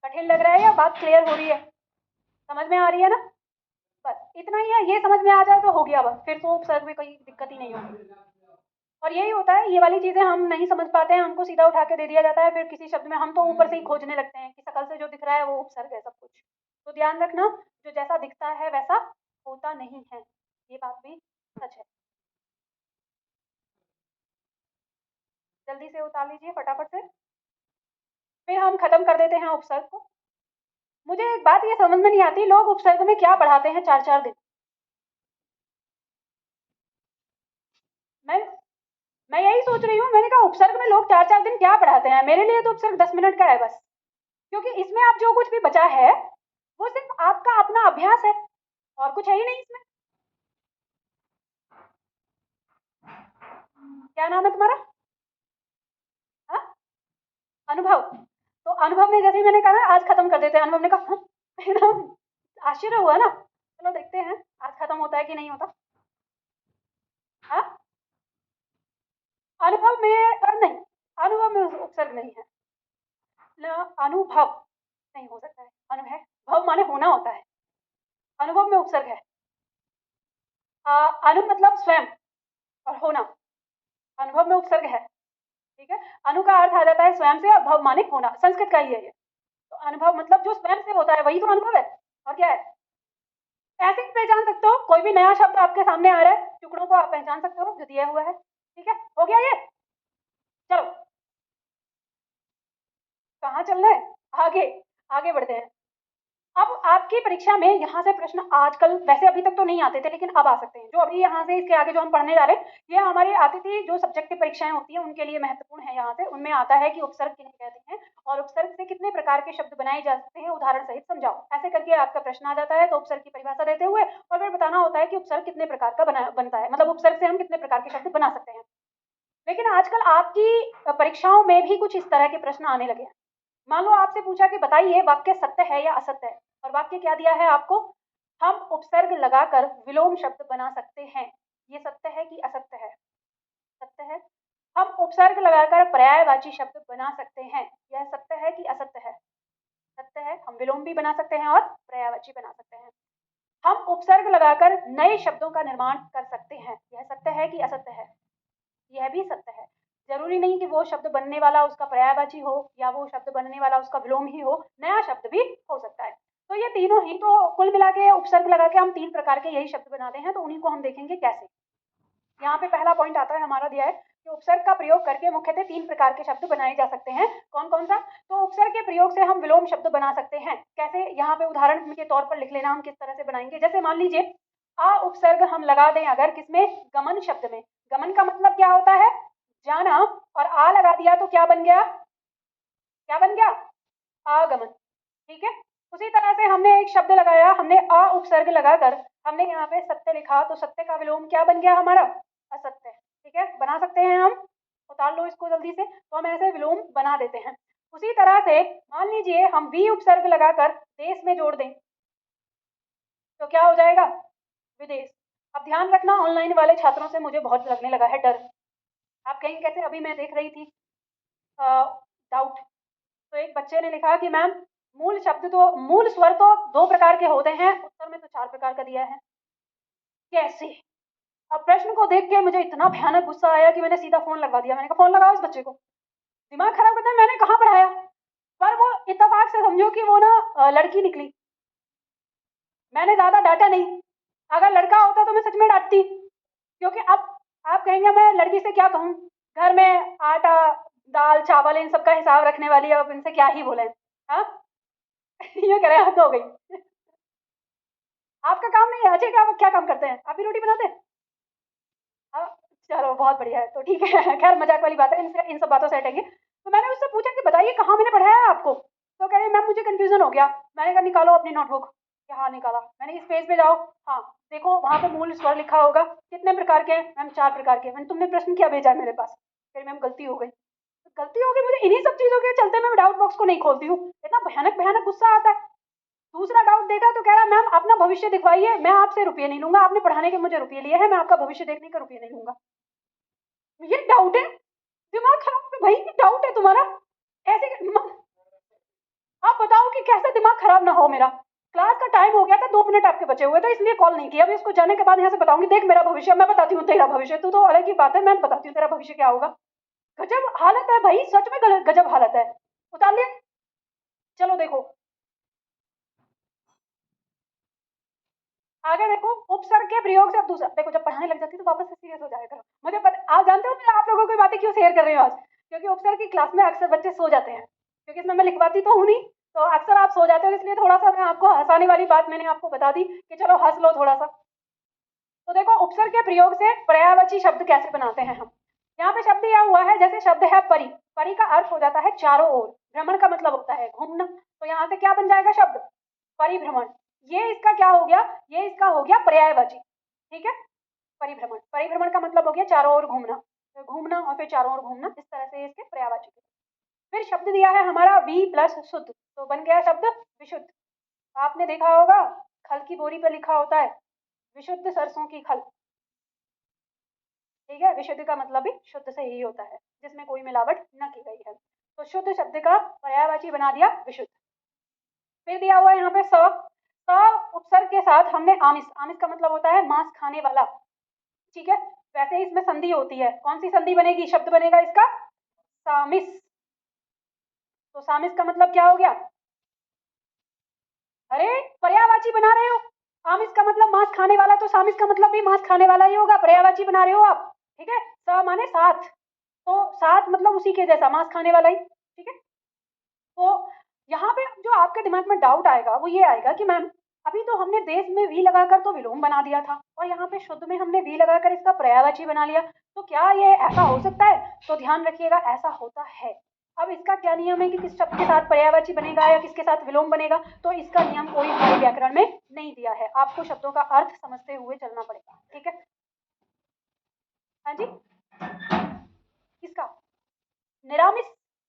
कठिन लग रहा है या बात क्लियर हो रही है? समझ में आ रही है ना? बस इतना ही है, ये समझ में आ जाए तो हो गया, बस फिर तो उपसर्ग में कोई दिक्कत ही नहीं होगी। और यही होता है, ये वाली चीज़ें हम नहीं समझ पाते हैं, हमको सीधा उठा के दे दिया जाता है, फिर किसी शब्द में हम तो ऊपर से ही खोजने लगते हैं कि शकल से जो दिख रहा है वो उपसर्ग है सब कुछ। तो ध्यान रखना, जो जैसा दिखता है वैसा होता नहीं है, ये बात भी सच है। जल्दी से उतार लीजिए फटाफट से, फिर हम खत्म कर देते हैं उपसर्ग को। मुझे एक बात ये समझ में नहीं आती, लोग उपसर्ग में क्या पढ़ाते हैं 4-4 दिन। मैं मैं यही सोच रही हूँ, मैंने कहा उपसर्ग में लोग 4-4 दिन क्या पढ़ाते हैं, मेरे लिए तो उपसर्ग 10 मिनट का है बस। क्योंकि इसमें आप जो कुछ भी बचा है वो सिर्फ आपका अपना अभ्यास है और कुछ है ही नहीं इसमें। क्या नाम है तुम्हारा? हाँ, अनुभव। तो अनुभव ने, जैसे ही मैंने कहा ना आज खत्म कर देते हैं, अनुभव ने कहा हाँ, एकदम आश्चर्य हुआ ना। चलो देखते हैं आज खत्म होता है कि नहीं होता। हाँ, अनुभव में नहीं, अनुभव में उपसर्ग नहीं है ना, अनुभव नहीं हो सकता है, अनु है, भव माने होना होता है, अनुभव में उपसर्ग है। अनु मतलब स्वयं और होना, अनुभव में उपसर्ग है, ठीक है। अनु का अर्थ आ जाता है स्वयं से और भव माने होना, संस्कृत का ही है ये। तो अनुभव मतलब जो स्वयं से होता है वही तो अनुभव है, और क्या है। ऐसे ही पहचान सकते हो, कोई भी नया शब्द आपके सामने आ रहा है, टुकड़ों को आप पहचान सकते हो जो दिया हुआ है, ठीक है। हो गया ये, चलो कहाँ चल रहे हैं, आगे आगे बढ़ते हैं। अब आपकी परीक्षा में यहाँ से प्रश्न आजकल, वैसे अभी तक तो नहीं आते थे लेकिन अब आ सकते हैं, जो अभी यहाँ से इसके आगे जो हम पढ़ने जा रहे हैं, ये हमारी आती थी जो सब्जेक्टिव परीक्षाएं होती हैं उनके लिए महत्वपूर्ण है। यहाँ से उनमें आता है कि उपसर्ग किन्हें कहते हैं और उपसर्ग से कितने प्रकार के शब्द बनाए जा सकते हैं, उदाहरण सहित समझाओ। ऐसे करके आपका प्रश्न आ जाता है, तो उपसर्ग की परिभाषा देते हुए और फिर बताना होता है कि उपसर्ग कितने प्रकार का बनता है, मतलब उपसर्ग से हम कितने प्रकार के शब्द बना सकते हैं। लेकिन आजकल आपकी परीक्षाओं में भी कुछ इस तरह के प्रश्न आने लगे हैं। मान लो आपसे पूछा कि बताइए वाक्य सत्य है या असत्य है, और वाक्य क्या दिया है आपको, हम उपसर्ग लगाकर विलोम शब्द बना सकते हैं, ये सत्य है कि असत्य है? सत्य है। हम उपसर्ग लगाकर पर्यायवाची शब्द बना सकते हैं, यह सत्य है कि असत्य है? सत्य है, हम विलोम भी बना सकते हैं और पर्यायवाची बना सकते हैं। हम उपसर्ग लगाकर नए शब्दों का निर्माण कर सकते हैं, यह सत्य है कि असत्य है? यह भी सत्य है। जरूरी नहीं कि वो शब्द बनने वाला उसका पर्यायवाची हो या वो शब्द बनने वाला उसका विलोम ही हो, नया शब्द भी हो सकता है। तो ये तीनों ही, तो कुल मिला के उपसर्ग लगा के हम 3 प्रकार के यही शब्द बनाते हैं, तो उन्हीं को हम देखेंगे कैसे। यहाँ पे पहला पॉइंट आता है हमारा दिया है कि उपसर्ग का प्रयोग करके मुख्यतः 3 प्रकार के शब्द बनाए जा सकते हैं। कौन कौन सा? तो उपसर्ग के प्रयोग से हम विलोम शब्द बना सकते हैं। कैसे? यहाँ पे उदाहरण के तौर पर लिख लेना हम किस तरह से बनाएंगे। जैसे मान लीजिए आ उपसर्ग हम लगा दें अगर किसमें, गमन शब्द में। गमन का मतलब क्या होता है, जाना, और आ लगा दिया तो क्या बन गया, क्या बन गया, आगमन, ठीक है। उसी तरह से हमने एक शब्द लगाया, हमने अ उपसर्ग लगाकर हमने यहाँ पे सत्य लिखा, तो सत्य का विलोम क्या बन गया हमारा, असत्य, ठीक है। बना सकते हैं हम, उतार लो इसको जल्दी से, तो हम ऐसे विलोम बना देते हैं। उसी तरह से मान लीजिए हम वी उपसर्ग लगाकर देश में जोड़ दें, तो क्या हो जाएगा, विदेश। अब ध्यान रखना, ऑनलाइन वाले छात्रों से मुझे बहुत लगने लगा है डर। आप कहेंगे कैसे, अभी मैं देख रही थी डाउट, तो एक बच्चे ने लिखा कि मैम मूल शब्द तो, मूल स्वर तो 2 प्रकार के होते हैं, उत्तर में तो 4 प्रकार का दिया है, कैसे। अब प्रश्न को देख के मुझे इतना भयानक गुस्सा आया कि मैंने सीधा फोन लगवा दिया। मैंने कहा फोन लगाओ इस बच्चे को, दिमाग खराब करता है, मैंने कहाँ पढ़ाया। पर वो इत्तेफाक से समझो कि वो ना लड़की निकली, मैंने ज्यादा डांटा नहीं। अगर लड़का होता तो मैं सच में डांटती, क्योंकि अब आप कहेंगे मैं लड़की से क्या कहूँ, घर में आटा दाल चावल इन सबका हिसाब रखने वाली है, अब इनसे क्या ही बोले। हाँ ये कह रहे हद हो गई। आपका काम नहीं है, अजय क्या काम करते हैं, आप भी रोटी बनाते हैं? चलो बहुत बढ़िया है, तो ठीक है। खैर मजाक वाली बात है, इनसे इन सब बातों से हटेंगे। तो मैंने उससे पूछा कि बताइए कहाँ मैंने पढ़ाया है आपको, तो कह रही मैम मुझे कंफ्यूजन हो गया। मैंने कहा निकालो अपनी नोटबुक, हाँ निकाला मैंने, इस पेज पे जाओ, हाँ देखो वहाँ पे मूल स्वर लिखा होगा, कितने प्रकार के हैं मैम, 4 प्रकार के। मैंने, तुमने प्रश्न क्या भेजा है मेरे पास, फिर मैम गलती हो गई। गलती हो गई, मुझे इन्हीं सब चीजों के चलते मैं डाउट बॉक्स को नहीं खोलती हूँ, इतना भयानक भयानक गुस्सा आता है। दूसरा डाउट देखा तो कह रहा मैम अपना भविष्य दिखवाइए, मैं आपसे रुपये नहीं लूंगा, आपने पढ़ाने के मुझे रुपये लिए हैं, मैं आपका भविष्य देखने का रुपये नहीं लूंगा। ये डाउट है, दिमाग खराब है भाई, ये डाउट है तुम्हारा, ऐसे अब आप बताओ कि कैसे दिमाग खराब ना हो मेरा। क्लास का टाइम हो गया था, 2 मिनट आपके बचे हुए थे, इसलिए कॉल नहीं किया। अभी इसको जाने के बाद यहाँ से बताऊंगी, देख मेरा भविष्य, मैं बताती हूँ तेरा भविष्य। तू तो अलग ही बात है, मैं बताती हूँ तेरा भविष्य क्या होगा। गजब हालत है भाई, सच में गजब हालत है। उतार लिया। चलो देखो आगे देखो, उपसर्ग के प्रयोग से अब दूसरा देखो। जब पढ़ाने लग जाती है तो वापस से सीरियस हो जाया करो। मुझे पता, आप जानते हो मैं आप लोगों की बातें क्यों शेयर कर रही हूँ आज, क्योंकि उपसर्ग की क्लास में अक्सर बच्चे सो जाते हैं, क्योंकि इसमें मैं लिखवाती तो हूँ नहीं, तो अक्सर आप सो जाते हो, इसलिए थोड़ा सा मैं आपको हंसाने वाली बात मैंने आपको बता दी कि चलो हंस लो थोड़ा सा। तो देखो उपसर्ग के प्रयोग से पर्यायवाची शब्द कैसे बनाते हैं हम। यहाँ पे शब्द दिया हुआ है, जैसे शब्द है परी। परी का अर्थ हो जाता है चारों ओर। भ्रमण का मतलब होता है घूमना, तो यहाँ से क्या बन जाएगा शब्द परिभ्रमण। ये इसका क्या हो गया, ये इसका हो गया पर्यायवाची। ठीक है, परिभ्रमण। परिभ्रमण का मतलब हो गया चारों ओर घूमना, तो घूमना और फिर चारों ओर घूमना, इस तरह से इसके पर्यायवाची। फिर शब्द दिया है हमारा वी प्लस शुद्ध, तो बन गया शब्द विशुद्ध। आपने देखा होगा खल की बोरी पर लिखा होता है विशुद्ध सरसों की खल। ठीक है, विशुद्ध का मतलब भी शुद्ध से ही होता है, जिसमें कोई मिलावट न की गई है। तो शुद्ध शब्द का पर्यायवाची बना दिया विशुद्ध। फिर दिया हुआ है यहाँ पे स। स उपसर्ग के साथ हमने आमिष। आमिष का मतलब होता है मांस खाने वाला। ठीक है, वैसे ही इसमें संधि होती है। कौन सी संधि बनेगी, शब्द बनेगा इसका सामिस। तो सामिस का मतलब क्या हो गया, अरे पर्यायवाची बना रहे हो। आमिष का मतलब मांस खाने वाला, तो सामिस का मतलब भी मांस खाने वाला ही होगा, पर्यायवाची बना रहे हो आप। ठीक है, स माने साथ, तो साथ मतलब उसी के जैसा मांस खाने वाला ही। ठीक है, तो यहाँ पे जो आपके दिमाग में डाउट आएगा वो ये आएगा कि मैम अभी तो हमने देश में वी लगाकर तो विलोम बना दिया था, और यहाँ पे शुद्ध में हमने वी लगाकर इसका पर्यायवाची बना लिया, तो क्या ये ऐसा हो सकता है। तो ध्यान रखिएगा, ऐसा होता है। अब इसका क्या नियम है कि किस शब्द के साथ पर्यायवाची बनेगा या किसके साथ विलोम बनेगा, तो इसका नियम कोई हमारे व्याकरण में नहीं दिया है। आपको शब्दों का अर्थ समझते हुए चलना पड़ेगा। ठीक है, हाँ जी, किसका निरामिष,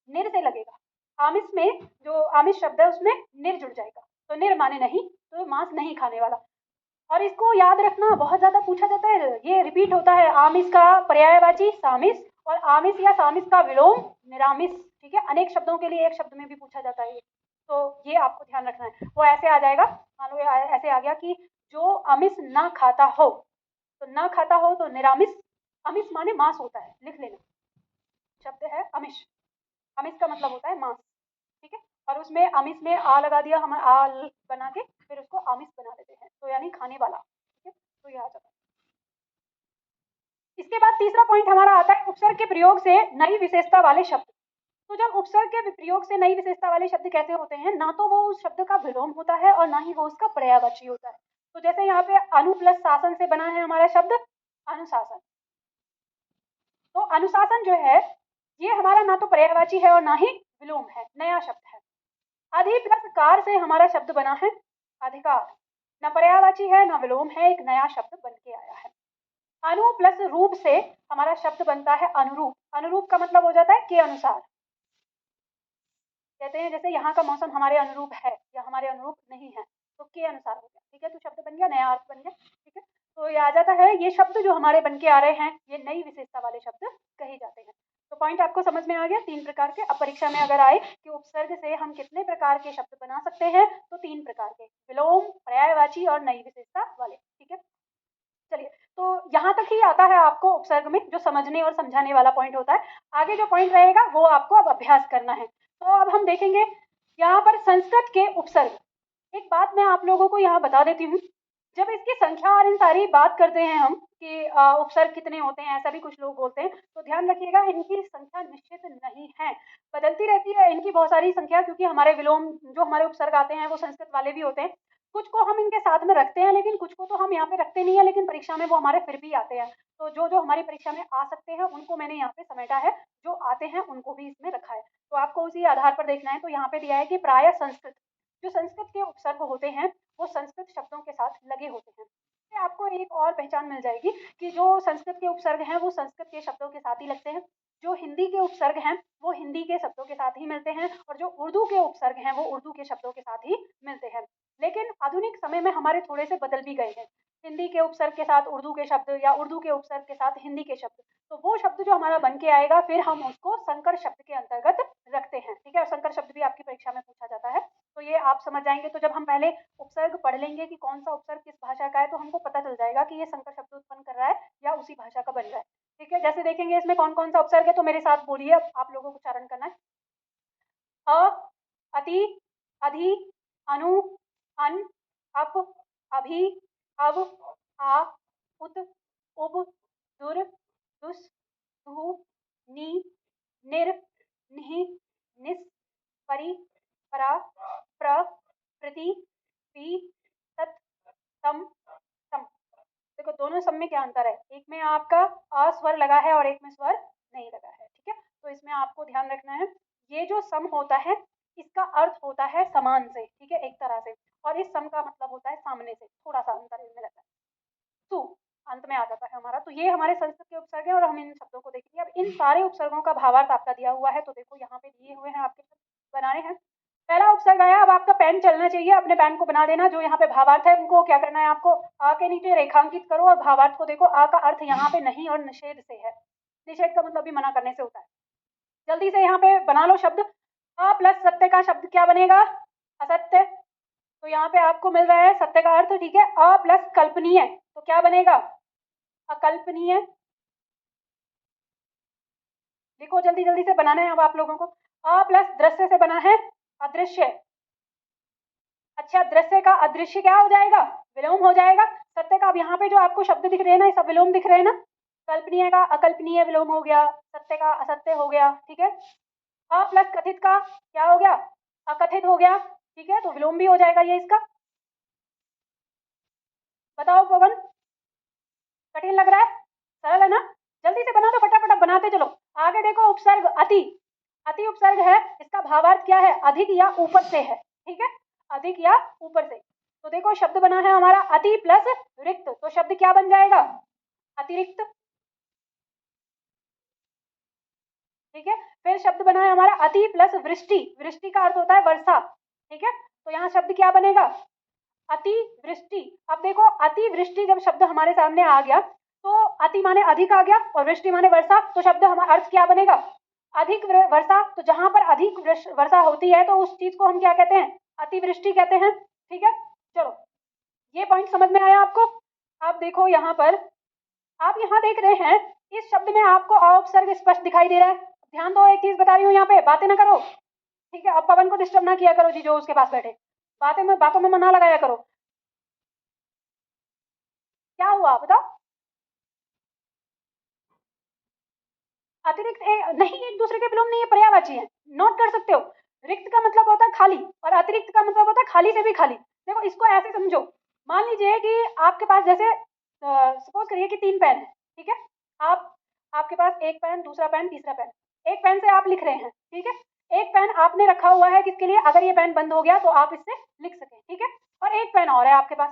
निर से लगेगा। आमिष में जो आमिष शब्द है उसमें निर जुड़ जाएगा, तो निर माने नहीं, तो मांस नहीं खाने वाला। और इसको याद रखना, बहुत ज्यादा पूछा जाता है, ये रिपीट होता है, आमिष का पर्यायवाची सामिस और आमिष या सामिस का विलोम निरामिष। ठीक है, अनेक शब्दों के लिए एक शब्द में भी पूछा जाता है, तो ये आपको ध्यान रखना है। वो ऐसे आ जाएगा, मान लो ऐसे आ गया कि जो अमिष ना खाता हो, तो ना खाता हो तो निरामिष। अमिष माने मांस होता है, लिख लेना, शब्द है अमिष। अमिष का मतलब होता है मांस। ठीक है, और उसमें अमिष में आ लगा दिया, हम आ बना के फिर उसको आमिष बना देते हैं, तो यानी खाने वाला। ठीक है, तो यह आ जाता है। इसके बाद तीसरा पॉइंट हमारा आता है उपसर्ग के प्रयोग से नई विशेषता वाले शब्द। तो जब उपसर्ग के प्रयोग से नई विशेषता वाले शब्द कैसे होते हैं, ना तो वो उस शब्द का विलोम होता है और ना ही वो उसका पर्यायवाची होता है। तो जैसे यहाँ पे अनु प्लस शासन से बना है हमारा शब्द अनुशासन। तो अनुशासन जो है ये हमारा ना तो पर्यायवाची है और ना ही विलोम है, नया शब्द है। अधि प्लस कार से हमारा शब्द बना है अधिकार, न पर्यायवाची है न विलोम है, एक नया शब्द बन के आया है। अनु प्लस रूप से हमारा शब्द बनता है अनुरूप। अनुरूप का मतलब हो जाता है के अनुसार। कहते हैं जैसे यहाँ का मौसम हमारे अनुरूप है या हमारे अनुरूप नहीं है, तो के अनुसार हो गया। ठीक है, तो शब्द बन गया, नया अर्थ बन गया। ठीक है, तो ये आ जाता है, ये शब्द जो हमारे बन के आ रहे हैं ये नई विशेषता वाले शब्द कहे जाते हैं। तो पॉइंट आपको समझ में आ गया, 3 प्रकार के। अब परीक्षा में अगर आए कि उपसर्ग से हम कितने प्रकार के शब्द बना सकते हैं, तो 3 प्रकार के, विलोम, पर्यायवाची और नई विशेषता वाले। ठीक है, चलिए, तो यहाँ तक ही आता है आपको उपसर्ग में जो समझने और समझाने वाला पॉइंट होता है। आगे जो पॉइंट रहेगा वो आपको अब अभ्यास करना है। तो अब हम देखेंगे यहाँ पर संस्कृत के उपसर्ग। एक बात मैं आप लोगों को यहाँ बता देती हूँ, जब इसकी संख्या और इन सारी बात करते हैं हम कि उपसर्ग कितने होते हैं, ऐसा भी कुछ लोग बोलते हैं, तो ध्यान रखिएगा इनकी संख्या निश्चित नहीं है, बदलती रहती है इनकी बहुत सारी संख्या, क्योंकि हमारे विलोम जो हमारे उपसर्ग आते हैं वो संस्कृत वाले भी होते हैं। कुछ को हम इनके साथ में रखते हैं, लेकिन कुछ को तो हम यहाँ पे रखते नहीं है, लेकिन परीक्षा में वो हमारे फिर भी आते हैं। तो जो जो हमारी परीक्षा में आ सकते हैं उनको मैंने यहाँ पे समेटा है, जो आते हैं उनको भी इसमें रखा है। तो आपको उसी आधार पर देखना है। तो यहाँ पे दिया है कि प्राय संस्कृत, जो संस्कृत के उपसर्ग होते हैं वो संस्कृत शब्दों के साथ लगे होते हैं। इससे आपको एक और पहचान मिल जाएगी कि जो संस्कृत के उपसर्ग हैं वो संस्कृत के शब्दों के साथ ही लगते हैं, जो हिंदी के उपसर्ग हैं वो हिंदी के शब्दों के साथ ही मिलते हैं, और जो उर्दू के उपसर्ग हैं वो उर्दू के शब्दों के साथ ही मिलते हैं। लेकिन आधुनिक समय में हमारे थोड़े से बदल भी गए हैं, हिंदी के उपसर्ग के साथ उर्दू के शब्द या उर्दू के उपसर्ग के साथ हिंदी के शब्द, तो वो शब्द जो हमारा बन के आएगा फिर हम उसको संकर शब्द के अंतर्गत रखते हैं, ठीक है। और संकर शब्द भी आपकी परीक्षा में पूछा जाता है, तो ये आप समझ जाएंगे। तो जब हम पहले उपसर्ग पढ़ लेंगे कि कौन सा उपसर्ग किस भाषा का है, तो हमको पता चल जाएगा कि ये संकर शब्द उत्पन्न कर रहा है या उसी भाषा का बन रहा है, ठीक है। जैसे देखेंगे इसमें कौन कौन सा उपसर्ग है, तो मेरे साथ बोलिए, अब आप लोगों को उच्चारण करना है। अ, अति, अधि, अनु, अन, अप, अभि, अब, आ, उत, उब, दुर, दुस, धु, नी, निर, निहि, निस, परि, परा, प्र, प्रति, पी, तत्, तम, सम। देखो दोनों सम में क्या अंतर है, एक में आपका अ स्वर लगा है और एक में स्वर नहीं लगा है, ठीक है। तो इसमें आपको ध्यान रखना है, ये जो सम होता है इसका अर्थ होता है समान से, ठीक है, एक तरह से, और इस सम का मतलब होता है सामने से, थोड़ा सा अंतर इनमें रहता है। सु अंत में आ जाता है हमारा। तो ये हमारे संस्कृत के उपसर्ग हैं और हम इन शब्दों को देखेंगे। अब इन सारे उपसर्गों का भावार्थ आपका दिया हुआ है, तो देखो यहाँ पे दिए हुए हैं, आपके बनाने हैं। पहला उपसर्ग आया, अब आपका पेन चलना चाहिए, अपने पेन को बना देना। जो यहाँ पे भावार्थ है उनको क्या करना है, आपको आ के नीचे रेखांकित करो और भावार्थ को देखो। आ का अर्थ यहाँ पे नहीं और निषेध से है, निषेध का मतलब भी मना करने से होता है। जल्दी से यहाँ पे बना लो शब्द। अ प्लस सत्य का शब्द क्या बनेगा, असत्य। तो यहाँ पे आपको मिल रहा है सत्य का अर्थ, ठीक है। अ प्लस कल्पनीय, तो क्या बनेगा, अकल्पनीय। लिखो, जल्दी जल्दी से बनाना है अब आप लोगों को। अ प्लस दृश्य से बना है अदृश्य। अच्छा, दृश्य का अदृश्य क्या हो जाएगा, विलोम हो जाएगा। सत्य का, अब यहाँ पे जो आपको शब्द दिख रहे हैं ना, ये सब विलोम दिख रहे हैं ना। कल्पनीय का अकल्पनीय विलोम हो गया, सत्य का असत्य हो गया, ठीक है। अ प्लस कथित का क्या हो गया, अकथित हो गया, ठीक है। तो विलोम भी हो जाएगा ये इसका। बताओ पवन, कठिन लग रहा है, सरल है ना। जल्दी से बना दो, फटाफट बनाते चलो। आगे देखो, उपसर्ग अति। अति उपसर्ग है, इसका भावार्थ क्या है, अधिक या ऊपर से है, ठीक है, अधिक या ऊपर से। तो देखो शब्द बना है हमारा अति प्लस रिक्त, तो शब्द क्या बन जाएगा, अतिरिक्त, ठीक है। फिर शब्द बना है हमारा अति प्लस वृष्टि। वृष्टि का अर्थ होता है वर्षा, ठीक है। तो यहाँ शब्द क्या बनेगा, अति वृष्टि। अब देखो अति वृष्टि जब शब्द हमारे सामने आ गया, तो अति माने अधिक आ गया और वृष्टि माने वर्षा, तो शब्द हमारा अर्थ क्या बनेगा, अधिक वर्षा। तो जहां पर अधिक वर्षा होती है तो उस चीज को हम क्या कहते हैं, अतिवृष्टि कहते हैं, ठीक है। चलो, ये पॉइंट समझ में आया आपको। आप देखो यहाँ पर, आप यहाँ देख रहे हैं इस शब्द में आपको अ उपसर्ग स्पष्ट दिखाई दे रहा है। ध्यान दो, एक चीज बता रही हूँ, यहाँ पे बातें ना करो, ठीक है। अब पवन को डिस्टर्ब ना किया करो जी, जो उसके पास बैठे, बातों में मना लगाया करो। क्या हुआ बताओ, अतिरिक्त नहीं, एक दूसरे के विलोम नहीं है, पर्यायवाची है, नोट कर सकते हो। रिक्त का मतलब होता है खाली और अतिरिक्त का मतलब होता है खाली से भी खाली। देखो इसको ऐसे समझो, मान लीजिए कि आपके पास जैसे सपोज करिए कि 3 पेन है, ठीक है। आप, आपके पास एक पेन, दूसरा पेन, तीसरा पेन। एक पेन से आप लिख रहे हैं, ठीक है। एक पेन आपने रखा हुआ है किसके लिए, अगर ये पेन बंद हो गया तो आप इससे लिख सकें, ठीक है। और एक पेन और है आपके पास,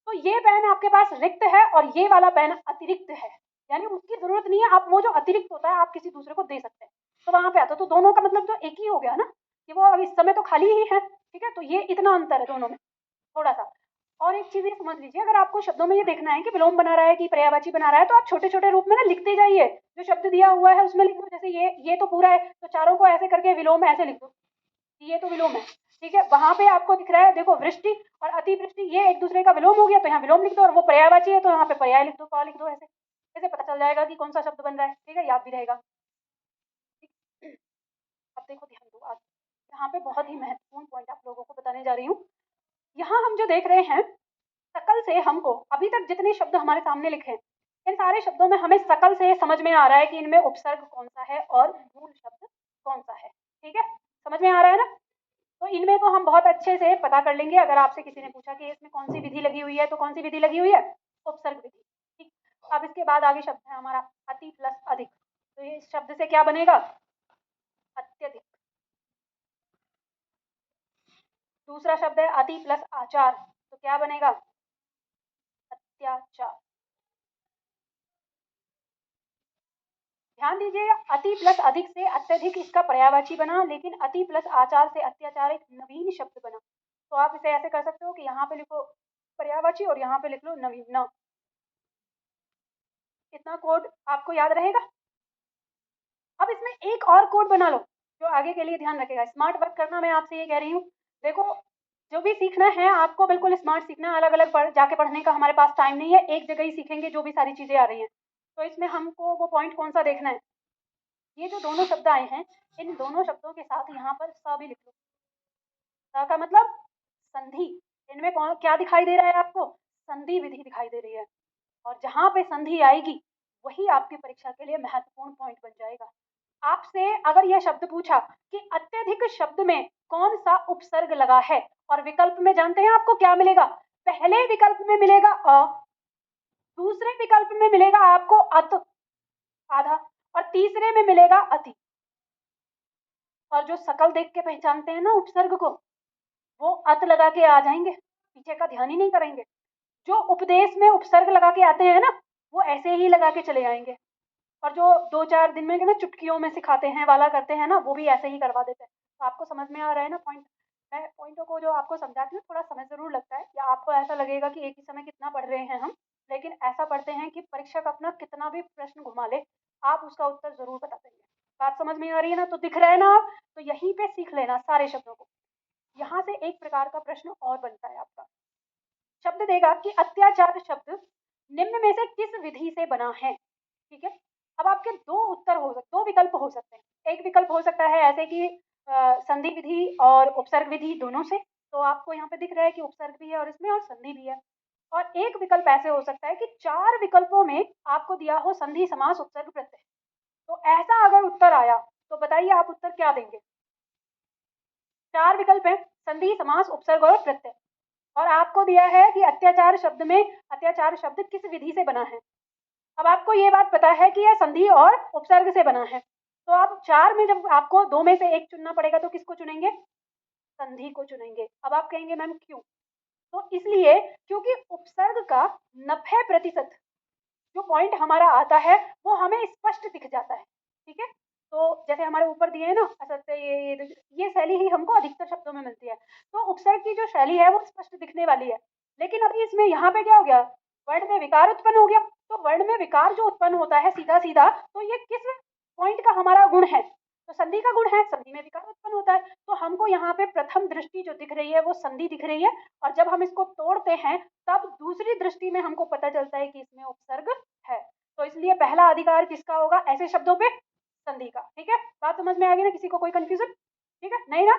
तो ये पेन आपके पास रिक्त है और ये वाला पेन अतिरिक्त है, यानी उसकी जरूरत नहीं है। आप वो जो अतिरिक्त होता है आप किसी दूसरे को दे सकते हैं, तो वहां पे आता है। तो दोनों का मतलब तो एक ही हो गया ना, कि वो अब इस समय तो खाली ही है, ठीक है। तो ये इतना अंतर है दोनों में, थोड़ा सा। और एक चीज ये समझ लीजिए, अगर आपको शब्दों में ये देखना है कि विलोम बना रहा है कि पर्यायवाची बना रहा है, तो आप छोटे छोटे रूप में ना लिखते जाइए। जो शब्द दिया हुआ है उसमें लिख दो, जैसे ये तो पूरा है, तो चारों को ऐसे करके विलोम ऐसे लिख दो, ये तो विलोम है, ठीक है। वहां पे आपको दिख रहा है, देखो वृष्टि और अतिवृष्टि ये एक दूसरे का विलोम हो गया, तो यहाँ विलोम लिख दो। और वो पर्यायवाची है तो यहाँ पे पर्याय लिख दो, लिख दो, ऐसे ऐसे पता चल जाएगा कि कौन सा शब्द बन रहा है, ठीक है, याद भी रहेगा। अब देखो ध्यान दो, आज यहाँ पे बहुत ही महत्वपूर्ण पॉइंट आप लोगों को बताने जा रही हूँ। यहाँ हम जो देख रहे हैं, सकल से हमको अभी तक जितने शब्द हमारे सामने लिखे हैं, इन सारे शब्दों में हमें सकल से समझ में आ रहा है कि इनमें उपसर्ग कौन सा है और मूल शब्द कौन सा है, ठीक है, समझ में आ रहा है ना। तो इनमें तो हम बहुत अच्छे से पता कर लेंगे। अगर आपसे किसी ने पूछा कि इसमें कौन सी विधि लगी हुई है, तो कौन सी विधि लगी हुई है, उपसर्ग विधि, ठीक। अब इसके बाद आगे शब्द है हमारा अति प्लस अधिक, तो ये इस शब्द से क्या बनेगा, अत्यधिक। दूसरा शब्द है अति प्लस आचार, तो क्या बनेगा, अत्याचार। ध्यान दीजिए, अति प्लस अधिक से अत्यधिक इसका पर्यायवाची बना, लेकिन अति प्लस आचार से अत्याचार एक नवीन शब्द बना। तो आप इसे ऐसे कर सकते हो कि यहाँ पे लिखो पर्यायवाची और यहाँ पे लिख लो नवीन, न। इतना कोड आपको याद रहेगा। अब इसमें एक और कोड बना लो, जो आगे के लिए ध्यान रखेगा। स्मार्ट वर्क करना मैं आपसे ये कह रही हूँ, देखो जो भी सीखना है आपको बिल्कुल स्मार्ट सीखना है, अलग अलग जाके पढ़ने का हमारे पास टाइम नहीं है, एक जगह ही सीखेंगे जो भी सारी चीज़ें आ रही हैं। तो इसमें हमको वो पॉइंट कौन सा देखना है, ये जो दोनों शब्द आए हैं, इन दोनों शब्दों के साथ यहाँ पर स भी लिख लो। स का मतलब संधि। इनमें कौन क्या दिखाई दे रहा है आपको, संधि विधि दिखाई दे रही है, और जहाँ पे संधि आएगी वही आपकी परीक्षा के लिए महत्वपूर्ण पॉइंट बन जाएगा। आपसे अगर यह शब्द पूछा कि अत्यधिक शब्द में कौन सा उपसर्ग लगा है, और विकल्प में जानते हैं आपको क्या मिलेगा, पहले विकल्प में मिलेगा अ, दूसरे विकल्प में मिलेगा आपको अत आधा, और तीसरे में मिलेगा अति। और जो शकल देख के पहचानते हैं ना उपसर्ग को, वो अत लगा के आ जाएंगे, पीछे का ध्यान ही नहीं करेंगे। जो उपदेश में उपसर्ग लगा के आते हैं ना, वो ऐसे ही लगा के चले जाएंगे। और जो 2-4 दिन में ना चुटकियों में सिखाते हैं वाला करते हैं ना, वो भी ऐसे ही करवा देते हैं। तो आपको समझ में आ रहा है ना पॉइंट। मैं पॉइंटों को जो आपको समझाती हूँ थोड़ा समय ज़रूर लगता है, या आपको ऐसा लगेगा कि एक ही समय कितना पढ़ रहे हैं हम, लेकिन ऐसा पढ़ते हैं कि परीक्षक अपना कितना भी प्रश्न घुमा ले, आप उसका उत्तर ज़रूर बता देंगे। बात समझ में आ रही है ना, तो दिख रहा है ना आप, तो यहीं पे सीख लेना सारे शब्दों को। यहाँ से एक प्रकार का प्रश्न और बनता है आपका, शब्द देगा कि अत्याचार शब्द निम्न में से किस विधि से बना है, ठीक है। अब आपके दो विकल्प हो सकते हैं। एक विकल्प हो सकता है ऐसे कि संधि विधि और उपसर्ग विधि दोनों से, तो आपको यहाँ पे दिख रहा है कि उपसर्ग भी है और इसमें और संधि भी है। और एक विकल्प ऐसे हो सकता है कि 4 विकल्पों में आपको दिया हो संधि समास उपसर्ग प्रत्यय। तो ऐसा अगर उत्तर आया तो बताइए आप उत्तर क्या देंगे। 4 विकल्प है, संधि समास उपसर्ग और प्रत्यय, और आपको दिया है कि अत्याचार शब्द में अत्याचार शब्द किस विधि से बना है। अब आपको ये बात पता है कि यह संधि और उपसर्ग से बना है, तो आप 4 में जब आपको 2 में से एक चुनना पड़ेगा तो किसको चुनेंगे, संधि को चुनेंगे। अब आप कहेंगे मैम क्यों, तो इसलिए क्योंकि उपसर्ग का 90% जो पॉइंट हमारा आता है वो हमें स्पष्ट दिख जाता है, ठीक है। तो जैसे हमारे ऊपर दिए है ना असत्य, ये शैली ही हमको अधिकतर शब्दों में मिलती है। तो उपसर्ग की जो शैली है वो स्पष्ट दिखने वाली है, लेकिन अभी इसमें यहाँ पे क्या हो गया, वर्ण में विकार उत्पन्न हो गया। तो वर्ण में विकार जो उत्पन्न होता है सीधा सीधा, तो ये किस पॉइंट का हमारा गुण है, तो संधि का गुण है, संधि में विकार उत्पन्न होता है। तो हमको यहाँ पे प्रथम दृष्टि जो दिख रही है वो संधि दिख रही है, और जब हम इसको तोड़ते हैं तब दूसरी दृष्टि में हमको पता चलता है कि इसमें उपसर्ग है। तो इसलिए पहला अधिकार किसका होगा ऐसे शब्दों पे, संधि का, ठीक है। बात समझ में आ गई ना, किसी को कोई कंफ्यूजन, ठीक है नहीं ना।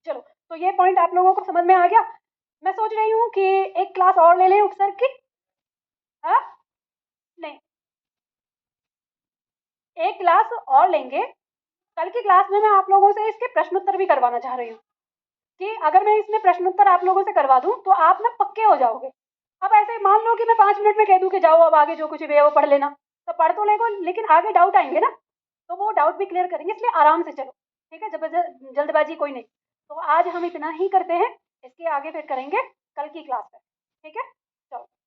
चलो, तो ये पॉइंट आप लोगों को समझ में आ गया। मैं सोच रही हूँ कि एक क्लास और ले लें उपसर्ग की, हाँ नहीं, एक क्लास और लेंगे। कल की क्लास में मैं आप लोगों से इसके प्रश्नोत्तर भी करवाना चाह रही हूँ, कि अगर मैं इसमें प्रश्नोत्तर आप लोगों से करवा दूं तो आप ना पक्के हो जाओगे। अब ऐसे मान लो कि मैं 5 मिनट में कह दूं कि जाओ अब आगे जो कुछ भी है वो पढ़ लेना, तो पढ़ तो लेगो लेकिन आगे डाउट आएंगे ना, तो वो डाउट भी क्लियर करेंगे, इसलिए आराम से चलो, ठीक है, जल्दबाजी कोई नहीं। तो आज हम इतना ही करते हैं, इसके आगे फिर करेंगे कल की क्लास में, ठीक है। चलो।